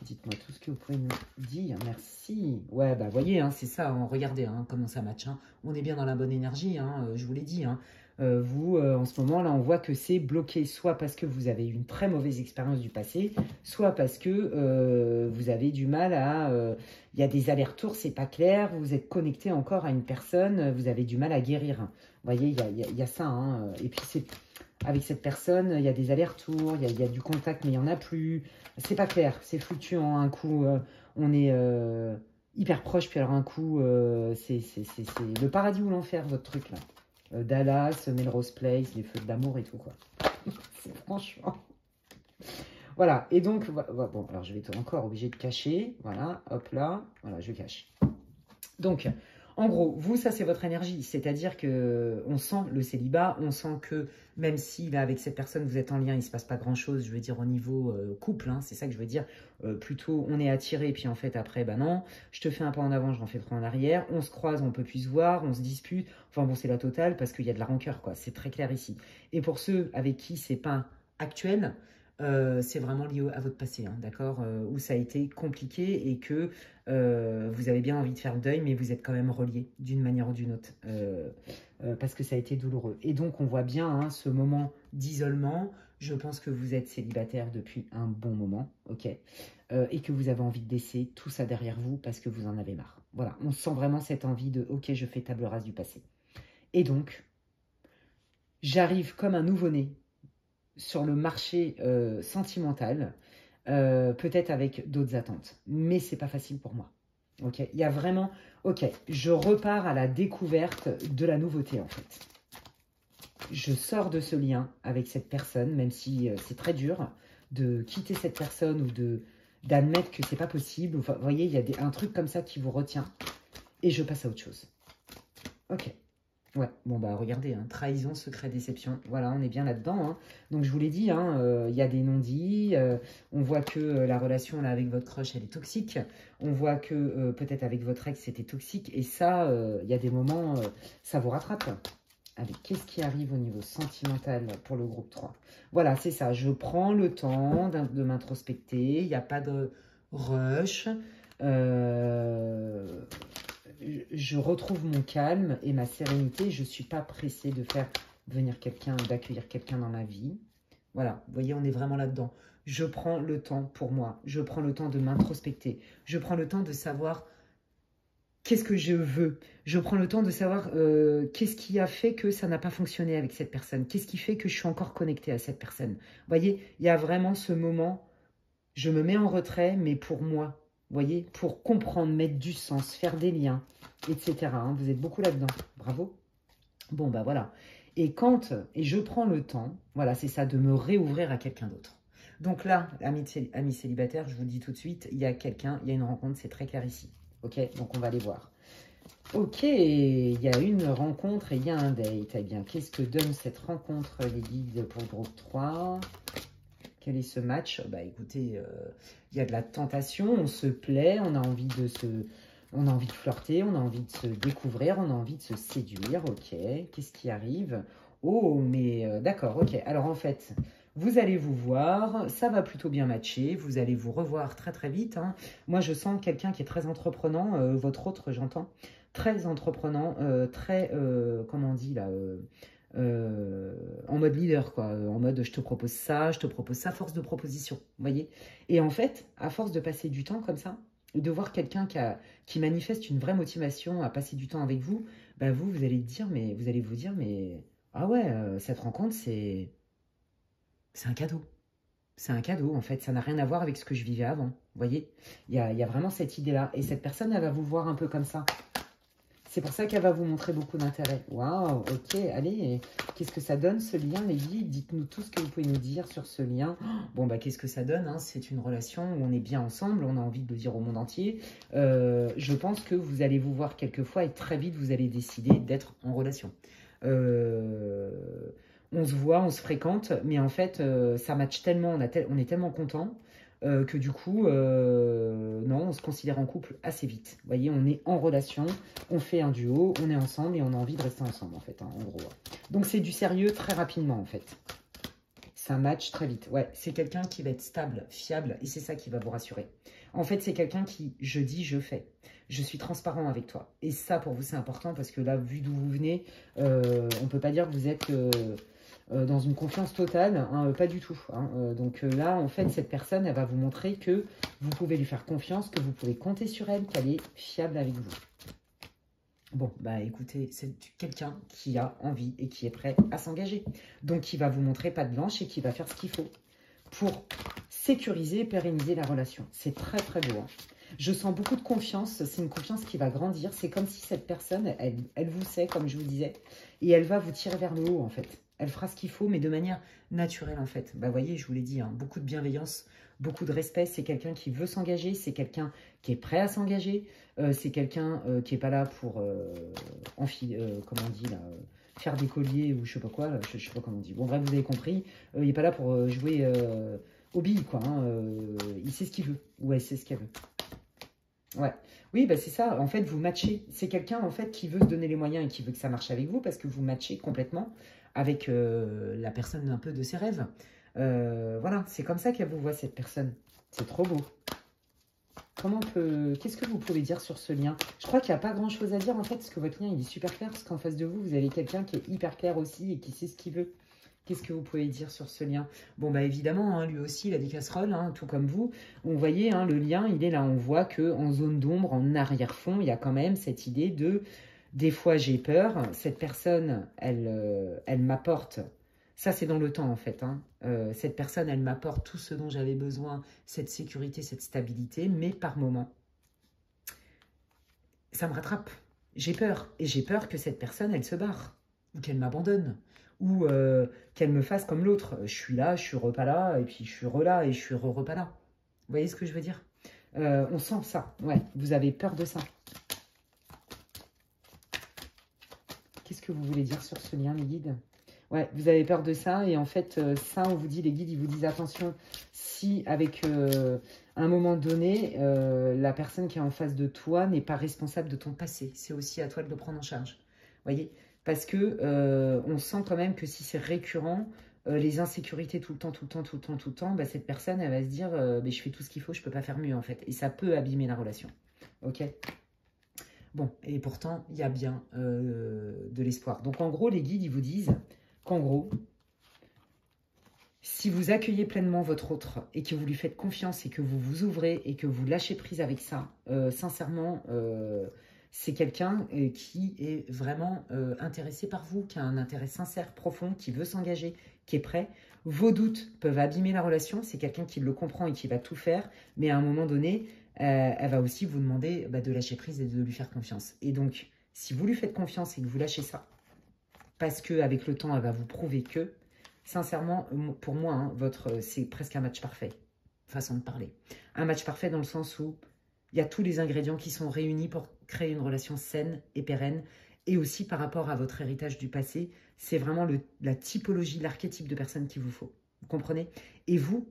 Dites-moi tout ce que vous pouvez nous dire. Merci. Ouais, bah voyez, hein, c'est ça. Hein, regardez hein, comment ça match. Hein. On est bien dans la bonne énergie, hein, je vous l'ai dit. Hein. Vous, en ce moment, là, on voit que c'est bloqué, soit parce que vous avez eu une très mauvaise expérience du passé, soit parce que vous avez du mal à... Il y a des allers-retours, c'est pas clair, vous êtes connecté encore à une personne, vous avez du mal à guérir. Vous voyez, il y a ça. Hein, et puis, avec cette personne, il y a des allers-retours, il y a du contact, mais il n'y en a plus. C'est pas clair, c'est fluctuant. Un coup, on est hyper proche, puis alors un coup, c'est le paradis ou l'enfer, votre truc, là. Dallas, Melrose Place, les feux de l'amour et tout, quoi. Franchement. Voilà, et donc, bon, alors je vais être encore obligé de cacher. Voilà, hop là, voilà, je cache. Donc, en gros, vous, ça, c'est votre énergie. C'est-à-dire qu'on sent le célibat, on sent que même si, là, avec cette personne, vous êtes en lien, il ne se passe pas grand-chose, je veux dire, au niveau couple, hein, c'est ça que je veux dire. Plutôt, on est attiré, puis en fait, après, bah non, je te fais un pas en avant, j'en fais trois en arrière. On se croise, on peut plus se voir, on se dispute. Enfin bon, c'est la totale parce qu'il y a de la rancœur, quoi. C'est très clair ici. Et pour ceux avec qui c'est pas actuel, c'est vraiment lié à votre passé, hein, d'accord, où ça a été compliqué et que vous avez bien envie de faire le deuil, mais vous êtes quand même reliés d'une manière ou d'une autre, parce que ça a été douloureux. Et donc, on voit bien hein, ce moment d'isolement. Je pense que vous êtes célibataire depuis un bon moment, ok, et que vous avez envie de laisser tout ça derrière vous parce que vous en avez marre. Voilà, on sent vraiment cette envie de, ok, je fais table rase du passé. Et donc, j'arrive comme un nouveau-né sur le marché sentimental, peut-être avec d'autres attentes. Mais c'est pas facile pour moi. Ok, il y a vraiment... Ok, je repars à la découverte de la nouveauté, en fait. Je sors de ce lien avec cette personne, même si c'est très dur de quitter cette personne ou d'admettre que c'est pas possible. Enfin, vous voyez, il y a un truc comme ça qui vous retient. Et je passe à autre chose. Ok. Ouais, bon bah regardez, hein, trahison, secret, déception, voilà, on est bien là-dedans. Hein. Donc je vous l'ai dit, hein, il y a des non-dits, on voit que la relation là avec votre crush, elle est toxique, on voit que peut-être avec votre ex, c'était toxique, et ça, il y a des moments, ça vous rattrape. Allez, qu'est-ce qui arrive au niveau sentimental pour le groupe 3? Voilà, c'est ça, je prends le temps de m'introspecter, il n'y a pas de rush, euh, je retrouve mon calme et ma sérénité. Je ne suis pas pressée de faire venir quelqu'un, d'accueillir quelqu'un dans ma vie. Voilà, vous voyez, on est vraiment là-dedans. Je prends le temps pour moi. Je prends le temps de m'introspecter. Je prends le temps de savoir qu'est-ce que je veux. Je prends le temps de savoir qu'est-ce qui a fait que ça n'a pas fonctionné avec cette personne. Qu'est-ce qui fait que je suis encore connectée à cette personne. Vous voyez, il y a vraiment ce moment, je me mets en retrait, mais pour moi. Vous voyez, pour comprendre, mettre du sens, faire des liens, etc. Hein, vous êtes beaucoup là-dedans. Bravo. Bon, bah voilà. Et je prends le temps, voilà, c'est ça, de me réouvrir à quelqu'un d'autre. Donc là, amis célibataires, je vous le dis tout de suite, il y a quelqu'un, il y a une rencontre, c'est très clair ici. Ok, donc on va aller voir. Ok, il y a une rencontre et il y a un date. Eh bien, qu'est-ce que donne cette rencontre, les guides pour le groupe 3? Quel est ce match? Bah écoutez, il y a de la tentation, on se plaît, on a envie de flirter, on a envie de se découvrir, on a envie de se séduire, ok. Qu'est-ce qui arrive? Oh, mais d'accord, ok. Alors en fait, vous allez vous voir, ça va plutôt bien matcher, vous allez vous revoir très très vite. Hein. Moi, je sens quelqu'un qui est très entreprenant, votre autre, j'entends, très entreprenant, très, comment on dit là en mode leader, quoi, en mode je te propose ça, force de proposition, vous voyez. Et en fait, à force de passer du temps comme ça, de voir quelqu'un qui manifeste une vraie motivation à passer du temps avec vous, bah vous allez vous dire, mais ah ouais, cette rencontre, c'est un cadeau. C'est un cadeau, en fait, ça n'a rien à voir avec ce que je vivais avant, vous voyez. Il y a vraiment cette idée-là, et cette personne, elle va vous voir un peu comme ça. C'est pour ça qu'elle va vous montrer beaucoup d'intérêt. Waouh, ok, allez, qu'est-ce que ça donne ce lien, les guides? Dites-nous tout ce que vous pouvez nous dire sur ce lien. Bon, bah, qu'est-ce que ça donne hein? C'est une relation où on est bien ensemble, on a envie de le dire au monde entier. Je pense que vous allez vous voir quelquefois et très vite, vous allez décider d'être en relation. On se voit, on se fréquente, mais en fait, ça match tellement, on est tellement content que du coup, non, on se considère en couple assez vite. Vous voyez, on est en relation, on fait un duo, on est ensemble et on a envie de rester ensemble, en fait, hein, en gros. Donc, c'est du sérieux très rapidement, en fait. Ça match très vite. Ouais, c'est quelqu'un qui va être stable, fiable, et c'est ça qui va vous rassurer. En fait, c'est quelqu'un qui, je dis, je fais. Je suis transparent avec toi. Et ça, pour vous, c'est important parce que là, vu d'où vous venez, on ne peut pas dire que vous êtes dans une confiance totale, hein, pas du tout. Hein. Donc là, en fait, cette personne, elle va vous montrer que vous pouvez lui faire confiance, que vous pouvez compter sur elle, qu'elle est fiable avec vous. Bon, bah écoutez, c'est quelqu'un qui a envie et qui est prêt à s'engager. Donc, qui va vous montrer patte blanche et qui va faire ce qu'il faut pour sécuriser et pérenniser la relation. C'est très, très beau. Hein. Je sens beaucoup de confiance. C'est une confiance qui va grandir. C'est comme si cette personne, elle vous sait, comme je vous disais, et elle va vous tirer vers le haut, en fait. Elle fera ce qu'il faut, mais de manière naturelle, en fait. Bah, vous voyez, je vous l'ai dit, hein, beaucoup de bienveillance, beaucoup de respect. C'est quelqu'un qui veut s'engager. C'est quelqu'un qui est prêt à s'engager. C'est quelqu'un qui n'est pas là pour, comment on dit, là, faire des colliers ou je sais pas quoi. Là, je sais pas comment on dit. Bon, bref, vous avez compris. Il n'est pas là pour jouer aux billes, quoi. Hein, il sait ce qu'il veut. Ou elle sait ce qu'elle veut. Ouais. Oui, bah c'est ça. En fait, vous matchez. C'est quelqu'un, en fait, qui veut se donner les moyens et qui veut que ça marche avec vous parce que vous matchez complètement avec la personne un peu de ses rêves. Voilà, c'est comme ça qu'elle vous voit, cette personne. C'est trop beau. Qu'est-ce que vous pouvez dire sur ce lien? Je crois qu'il n'y a pas grand-chose à dire, en fait, parce que votre lien, il est super clair, parce qu'en face de vous, vous avez quelqu'un qui est hyper clair aussi et qui sait ce qu'il veut. Qu'est-ce que vous pouvez dire sur ce lien? Bon, bah évidemment, hein, lui aussi, il a des casseroles, hein, tout comme vous. Vous voyez, hein, le lien, il est là. On voit qu'en zone d'ombre, en arrière-fond, il y a quand même cette idée de... Des fois, j'ai peur. Cette personne, elle m'apporte... Ça, c'est dans le temps, en fait. Hein. Cette personne, elle m'apporte tout ce dont j'avais besoin, cette sécurité, cette stabilité, mais par moment, ça me rattrape. J'ai peur. Et j'ai peur que cette personne, elle se barre. Ou qu'elle m'abandonne. Ou qu'elle me fasse comme l'autre. Je suis là, je suis repas là, et puis je suis re-là, et je suis repas là. Vous voyez ce que je veux dire? On sent ça. Ouais, vous avez peur de ça. Qu'est-ce que vous voulez dire sur ce lien, les guides? Ouais, vous avez peur de ça. Et en fait, ça, on vous dit, les guides, ils vous disent attention, si avec un moment donné, la personne qui est en face de toi n'est pas responsable de ton passé. C'est aussi à toi de le prendre en charge. Vous voyez? Parce que on sent quand même que si c'est récurrent, les insécurités tout le temps, tout le temps, tout le temps, tout le temps, bah, cette personne, elle va se dire mais je fais tout ce qu'il faut, je ne peux pas faire mieux en fait. Et ça peut abîmer la relation. Ok? Bon, et pourtant, il y a bien de l'espoir. Donc en gros, les guides, ils vous disent qu'en gros, si vous accueillez pleinement votre autre et que vous lui faites confiance et que vous vous ouvrez et que vous lâchez prise avec ça, sincèrement, c'est quelqu'un qui est vraiment intéressé par vous, qui a un intérêt sincère, profond, qui veut s'engager, qui est prêt. Vos doutes peuvent abîmer la relation, c'est quelqu'un qui le comprend et qui va tout faire, mais à un moment donné, elle va aussi vous demander de lâcher prise et de lui faire confiance. Et donc, si vous lui faites confiance et que vous lâchez ça, parce qu'avec le temps, elle va vous prouver que, sincèrement, pour moi, hein, c'est presque un match parfait, façon de parler. Un match parfait dans le sens où il y a tous les ingrédients qui sont réunis pour créer une relation saine et pérenne. Et aussi par rapport à votre héritage du passé, c'est vraiment la typologie, l'archétype de personne qu'il vous faut. Vous comprenez? Et vous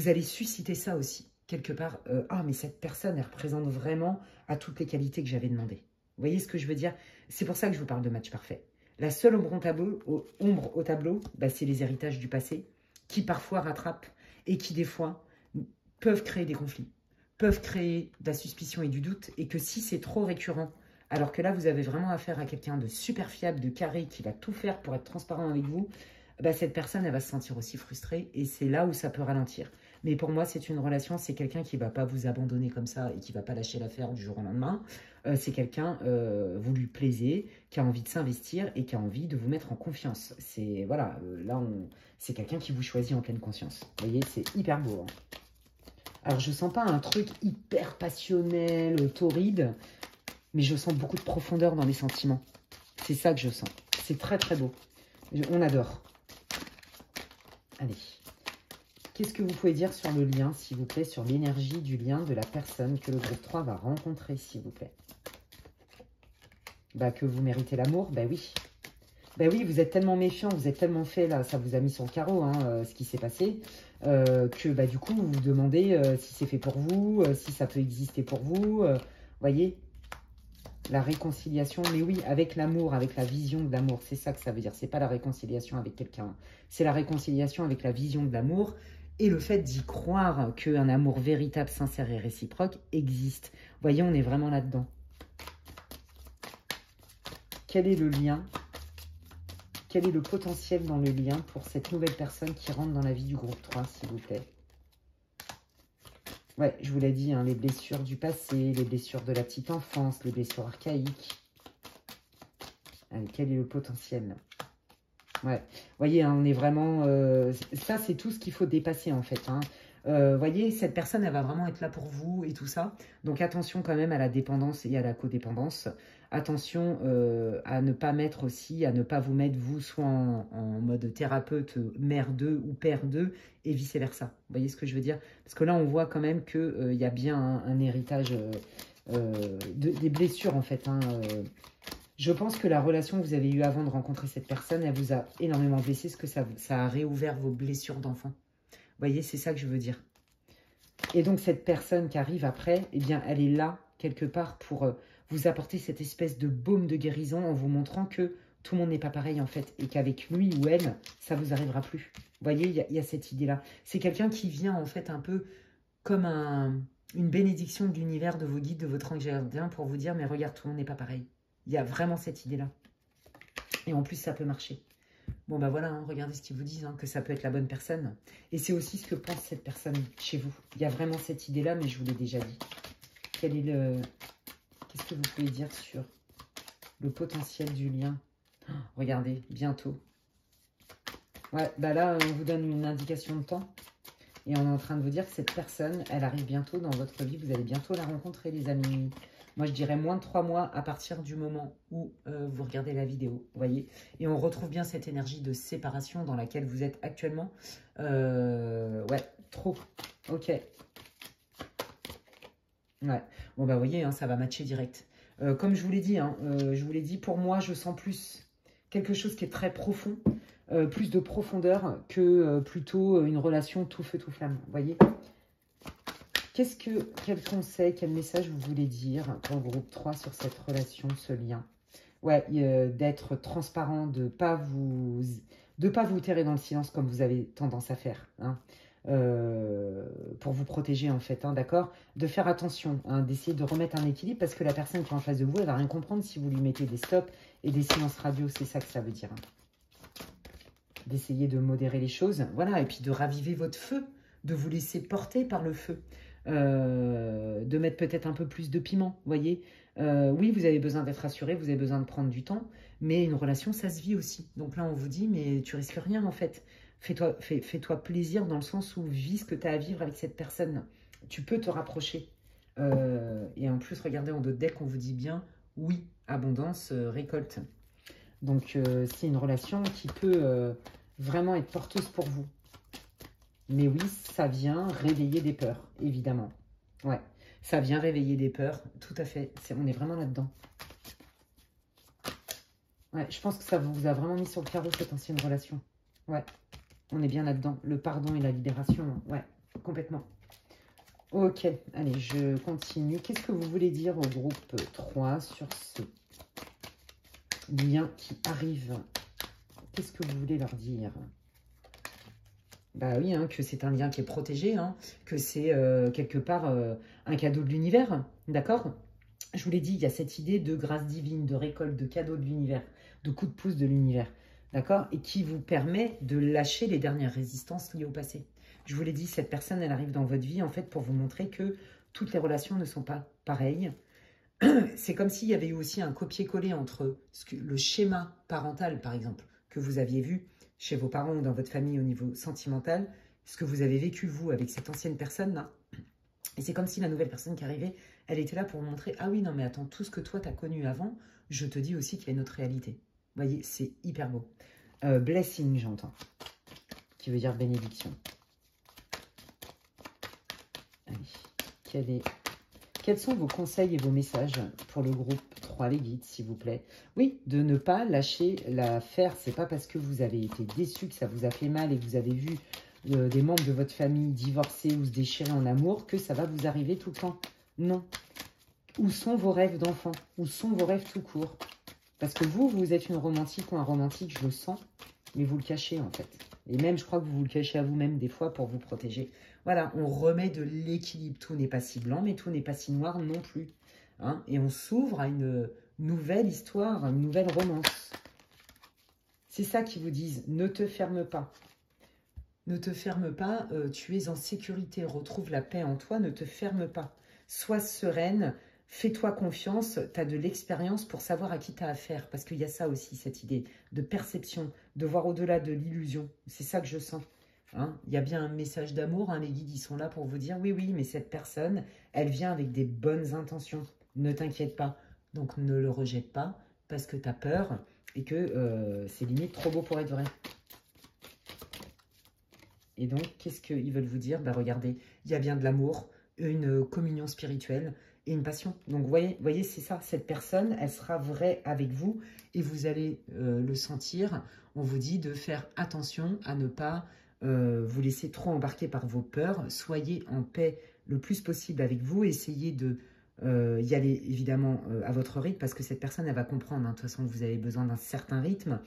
allez susciter ça aussi. Quelque part, ah mais cette personne, elle représente vraiment à toutes les qualités que j'avais demandées. Vous voyez ce que je veux dire? C'est pour ça que je vous parle de match parfait. La seule ombre au tableau, c'est les héritages du passé qui parfois rattrapent et qui des fois peuvent créer des conflits, peuvent créer de la suspicion et du doute, et que si c'est trop récurrent, alors que là vous avez vraiment affaire à quelqu'un de super fiable, de carré, qui va tout faire pour être transparent avec vous, cette personne elle va se sentir aussi frustrée et c'est là où ça peut ralentir. Mais pour moi, c'est une relation, c'est quelqu'un qui ne va pas vous abandonner comme ça et qui ne va pas lâcher l'affaire du jour au lendemain. C'est quelqu'un, vous lui plaisez, qui a envie de s'investir et qui a envie de vous mettre en confiance. C'est voilà, c'est quelqu'un qui vous choisit en pleine conscience. Vous voyez, c'est hyper beau. Hein. Alors, je ne sens pas un truc hyper passionnel, torride, mais je sens beaucoup de profondeur dans les sentiments. C'est ça que je sens. C'est très, très beau. On adore. Allez. Qu'est-ce que vous pouvez dire sur le lien, s'il vous plaît, sur l'énergie du lien de la personne que le groupe 3 va rencontrer, s'il vous plaît? Que vous méritez l'amour, oui. Oui, vous êtes tellement méfiant, vous êtes tellement fait, là, ça vous a mis sur le carreau, hein, ce qui s'est passé, que du coup, vous vous demandez si c'est fait pour vous, si ça peut exister pour vous. Voyez, la réconciliation, mais oui, avec l'amour, avec la vision de l'amour, c'est ça que ça veut dire. C'est pas la réconciliation avec quelqu'un, c'est la réconciliation avec la vision de l'amour. Et le fait d'y croire qu'un amour véritable, sincère et réciproque existe. Vous voyez, on est vraiment là-dedans. Quel est le lien? Quel est le potentiel dans le lien pour cette nouvelle personne qui rentre dans la vie du groupe 3, s'il vous plaît? Ouais, je vous l'ai dit, hein, les blessures du passé, les blessures de la petite enfance, les blessures archaïques. Allez, quel est le potentiel? Ouais, vous voyez, hein, on est vraiment... ça, c'est tout ce qu'il faut dépasser, en fait. Hein. Vous voyez, cette personne, elle va vraiment être là pour vous et tout ça. Donc, attention quand même à la dépendance et à la codépendance. Attention à ne pas mettre aussi, à ne pas vous mettre, vous, soit en mode thérapeute, mère d'eux ou père d'eux, et vice-versa. Vous voyez ce que je veux dire? Parce que là, on voit quand même qu'il y a bien un héritage des blessures, en fait, hein, je pense que la relation que vous avez eue avant de rencontrer cette personne, elle vous a énormément blessé, parce que ça a réouvert vos blessures d'enfant. Vous voyez, c'est ça que je veux dire. Et donc, cette personne qui arrive après, eh bien, elle est là, quelque part, pour vous apporter cette espèce de baume de guérison en vous montrant que tout le monde n'est pas pareil, en fait, et qu'avec lui ou elle, ça ne vous arrivera plus. Vous voyez, il y a cette idée-là. C'est quelqu'un qui vient, en fait, un peu comme une bénédiction de l'univers, de vos guides, de votre ange gardien, pour vous dire, mais regarde, tout le monde n'est pas pareil. Il y a vraiment cette idée-là. Et en plus, ça peut marcher. Bon, voilà, hein, regardez ce qu'ils vous disent, hein, que ça peut être la bonne personne. Et c'est aussi ce que pense cette personne chez vous. Il y a vraiment cette idée-là, mais je vous l'ai déjà dit. Quel est le... Qu'est-ce que vous pouvez dire sur le potentiel du lien? Oh, regardez, bientôt. Ouais, là, on vous donne une indication de temps. Et on est en train de vous dire que cette personne, elle arrive bientôt dans votre vie. Vous allez bientôt la rencontrer, les amis. Moi, je dirais moins de 3 mois à partir du moment où vous regardez la vidéo, vous voyez. Et on retrouve bien cette énergie de séparation dans laquelle vous êtes actuellement. Ouais, trop. Ok. Ouais. Bon, bah, vous voyez, hein, ça va matcher direct. Comme je vous l'ai dit, hein, pour moi, je sens plus quelque chose qui est très profond, plus de profondeur que plutôt une relation tout feu, tout flamme, vous voyez. Quel conseil, quel message vous voulez dire pour le groupe 3 sur cette relation, ce lien? Ouais, d'être transparent, de pas vous terrer dans le silence comme vous avez tendance à faire, hein, pour vous protéger en fait, hein, d'accord? De faire attention, hein, d'essayer de remettre un équilibre parce que la personne qui est en face de vous, elle va rien comprendre si vous lui mettez des stops et des silences radio, c'est ça que ça veut dire. Hein. D'essayer de modérer les choses, voilà, et puis de raviver votre feu, de vous laisser porter par le feu. De mettre peut-être un peu plus de piment, vous voyez. Oui, vous avez besoin d'être rassuré, vous avez besoin de prendre du temps, mais une relation, ça se vit aussi. Donc là, on vous dit, mais tu risques rien en fait. Fais-toi plaisir dans le sens où vis ce que tu as à vivre avec cette personne. Tu peux te rapprocher. Et en plus, regardez en dos de deck, on vous dit bien, oui, abondance, récolte. Donc, c'est une relation qui peut vraiment être porteuse pour vous. Mais oui, ça vient réveiller des peurs, évidemment. Ouais, ça vient réveiller des peurs, tout à fait. On est vraiment là-dedans. Ouais, je pense que ça vous a vraiment mis sur le carreau, cette ancienne relation. Ouais, on est bien là-dedans. Le pardon et la libération, ouais, complètement. Ok, allez, je continue. Qu'est-ce que vous voulez dire au groupe 3 sur ce lien qui arrive? Qu'est-ce que vous voulez leur dire? Bah oui, hein, que c'est un lien qui est protégé, hein, que c'est quelque part un cadeau de l'univers, d'accord? Je vous l'ai dit, il y a cette idée de grâce divine, de récolte, de cadeau de l'univers, de coup de pouce de l'univers, d'accord? Et qui vous permet de lâcher les dernières résistances liées au passé. Je vous l'ai dit, cette personne, elle arrive dans votre vie, en fait, pour vous montrer que toutes les relations ne sont pas pareilles. C'est comme s'il y avait eu aussi un copier-coller entre le schéma parental, par exemple, que vous aviez vu chez vos parents ou dans votre famille au niveau sentimental, ce que vous avez vécu, vous, avec cette ancienne personne-là. Et c'est comme si la nouvelle personne qui arrivait, elle était là pour vous montrer, ah oui, non, mais attends, tout ce que toi, tu as connu avant, je te dis aussi qu'il y a une autre réalité. Vous voyez, c'est hyper beau. Blessing, j'entends, qui veut dire bénédiction. Allez, quels sont vos conseils et vos messages pour le groupe 3, les guides, s'il vous plaît? Oui, de ne pas lâcher l'affaire. C'est pas parce que vous avez été déçu, que ça vous a fait mal et que vous avez vu des membres de votre famille divorcer ou se déchirer en amour que ça va vous arriver tout le temps. Non. Où sont vos rêves d'enfant? Où sont vos rêves tout court? Parce que vous êtes une romantique ou un romantique, je le sens, mais vous le cachez en fait. Et même, je crois que vous le cachez à vous-même des fois pour vous protéger. Voilà, on remet de l'équilibre. Tout n'est pas si blanc, mais tout n'est pas si noir non plus. Hein, et on s'ouvre à une nouvelle histoire, à une nouvelle romance. C'est ça qu'ils vous disent. Ne te ferme pas. Ne te ferme pas, tu es en sécurité. Retrouve la paix en toi, ne te ferme pas. Sois sereine, fais-toi confiance. Tu as de l'expérience pour savoir à qui tu as affaire. Parce qu'il y a ça aussi, cette idée de perception, de voir au-delà de l'illusion. C'est ça que je sens. Hein, il y a bien un message d'amour, hein, les guides, ils sont là pour vous dire, oui, oui, mais cette personne, elle vient avec des bonnes intentions. Ne t'inquiète pas. Donc, ne le rejette pas parce que tu as peur et que c'est limite trop beau pour être vrai. Et donc, qu'est-ce qu'ils veulent vous dire? Bah, regardez, il y a bien de l'amour, une communion spirituelle et une passion. Donc, voyez, c'est ça. Cette personne, elle sera vraie avec vous et vous allez le sentir. On vous dit de faire attention à ne pas vous laisser trop embarquer par vos peurs. Soyez en paix le plus possible avec vous. Essayez de y aller évidemment à votre rythme parce que cette personne, elle va comprendre. Hein. De toute façon, vous avez besoin d'un certain rythme,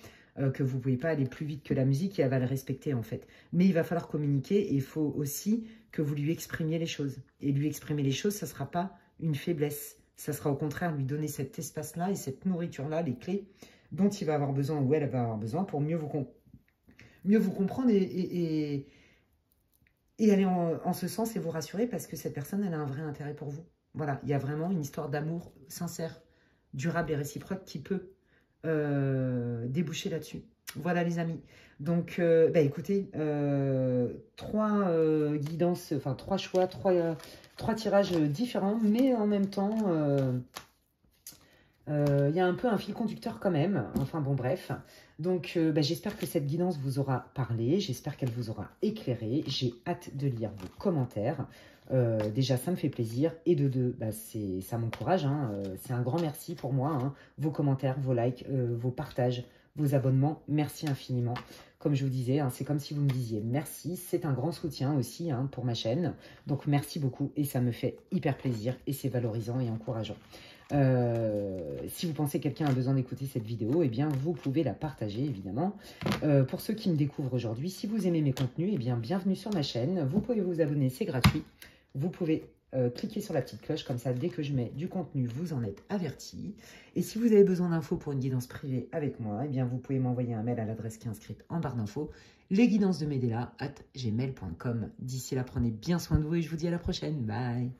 que vous ne pouvez pas aller plus vite que la musique et elle va le respecter en fait. Mais il va falloir communiquer et il faut aussi que vous lui exprimiez les choses. Et lui exprimer les choses, ça ne sera pas une faiblesse. Ça sera au contraire lui donner cet espace-là et cette nourriture-là, les clés dont il va avoir besoin ou elle va avoir besoin pour mieux vous comprendre et aller en ce sens et vous rassurer parce que cette personne, elle a un vrai intérêt pour vous. Voilà, il y a vraiment une histoire d'amour sincère, durable et réciproque qui peut déboucher là-dessus. Voilà les amis. Donc, écoutez, trois guidances, enfin trois choix, trois tirages différents, mais en même temps, il y a un peu un fil conducteur quand même. Enfin bon, bref. Donc, j'espère que cette guidance vous aura parlé. J'espère qu'elle vous aura éclairé. J'ai hâte de lire vos commentaires. Déjà, ça me fait plaisir. Et de deux, ça m'encourage. Hein. C'est un grand merci pour moi. Hein. Vos commentaires, vos likes, vos partages, vos abonnements. Merci infiniment. Comme je vous disais, hein, c'est comme si vous me disiez merci. C'est un grand soutien aussi hein, pour ma chaîne. Donc, merci beaucoup. Et ça me fait hyper plaisir. Et c'est valorisant et encourageant. Si vous pensez que quelqu'un a besoin d'écouter cette vidéo, eh bien, vous pouvez la partager, évidemment. Pour ceux qui me découvrent aujourd'hui, si vous aimez mes contenus, eh bien, bienvenue sur ma chaîne. Vous pouvez vous abonner, c'est gratuit. Vous pouvez cliquer sur la petite cloche, comme ça, dès que je mets du contenu, vous en êtes averti. Et si vous avez besoin d'infos pour une guidance privée avec moi, eh bien, vous pouvez m'envoyer un mail à l'adresse qui est inscrite en barre d'infos, lesguidancesdemedela@gmail.com. D'ici là, prenez bien soin de vous et je vous dis à la prochaine. Bye!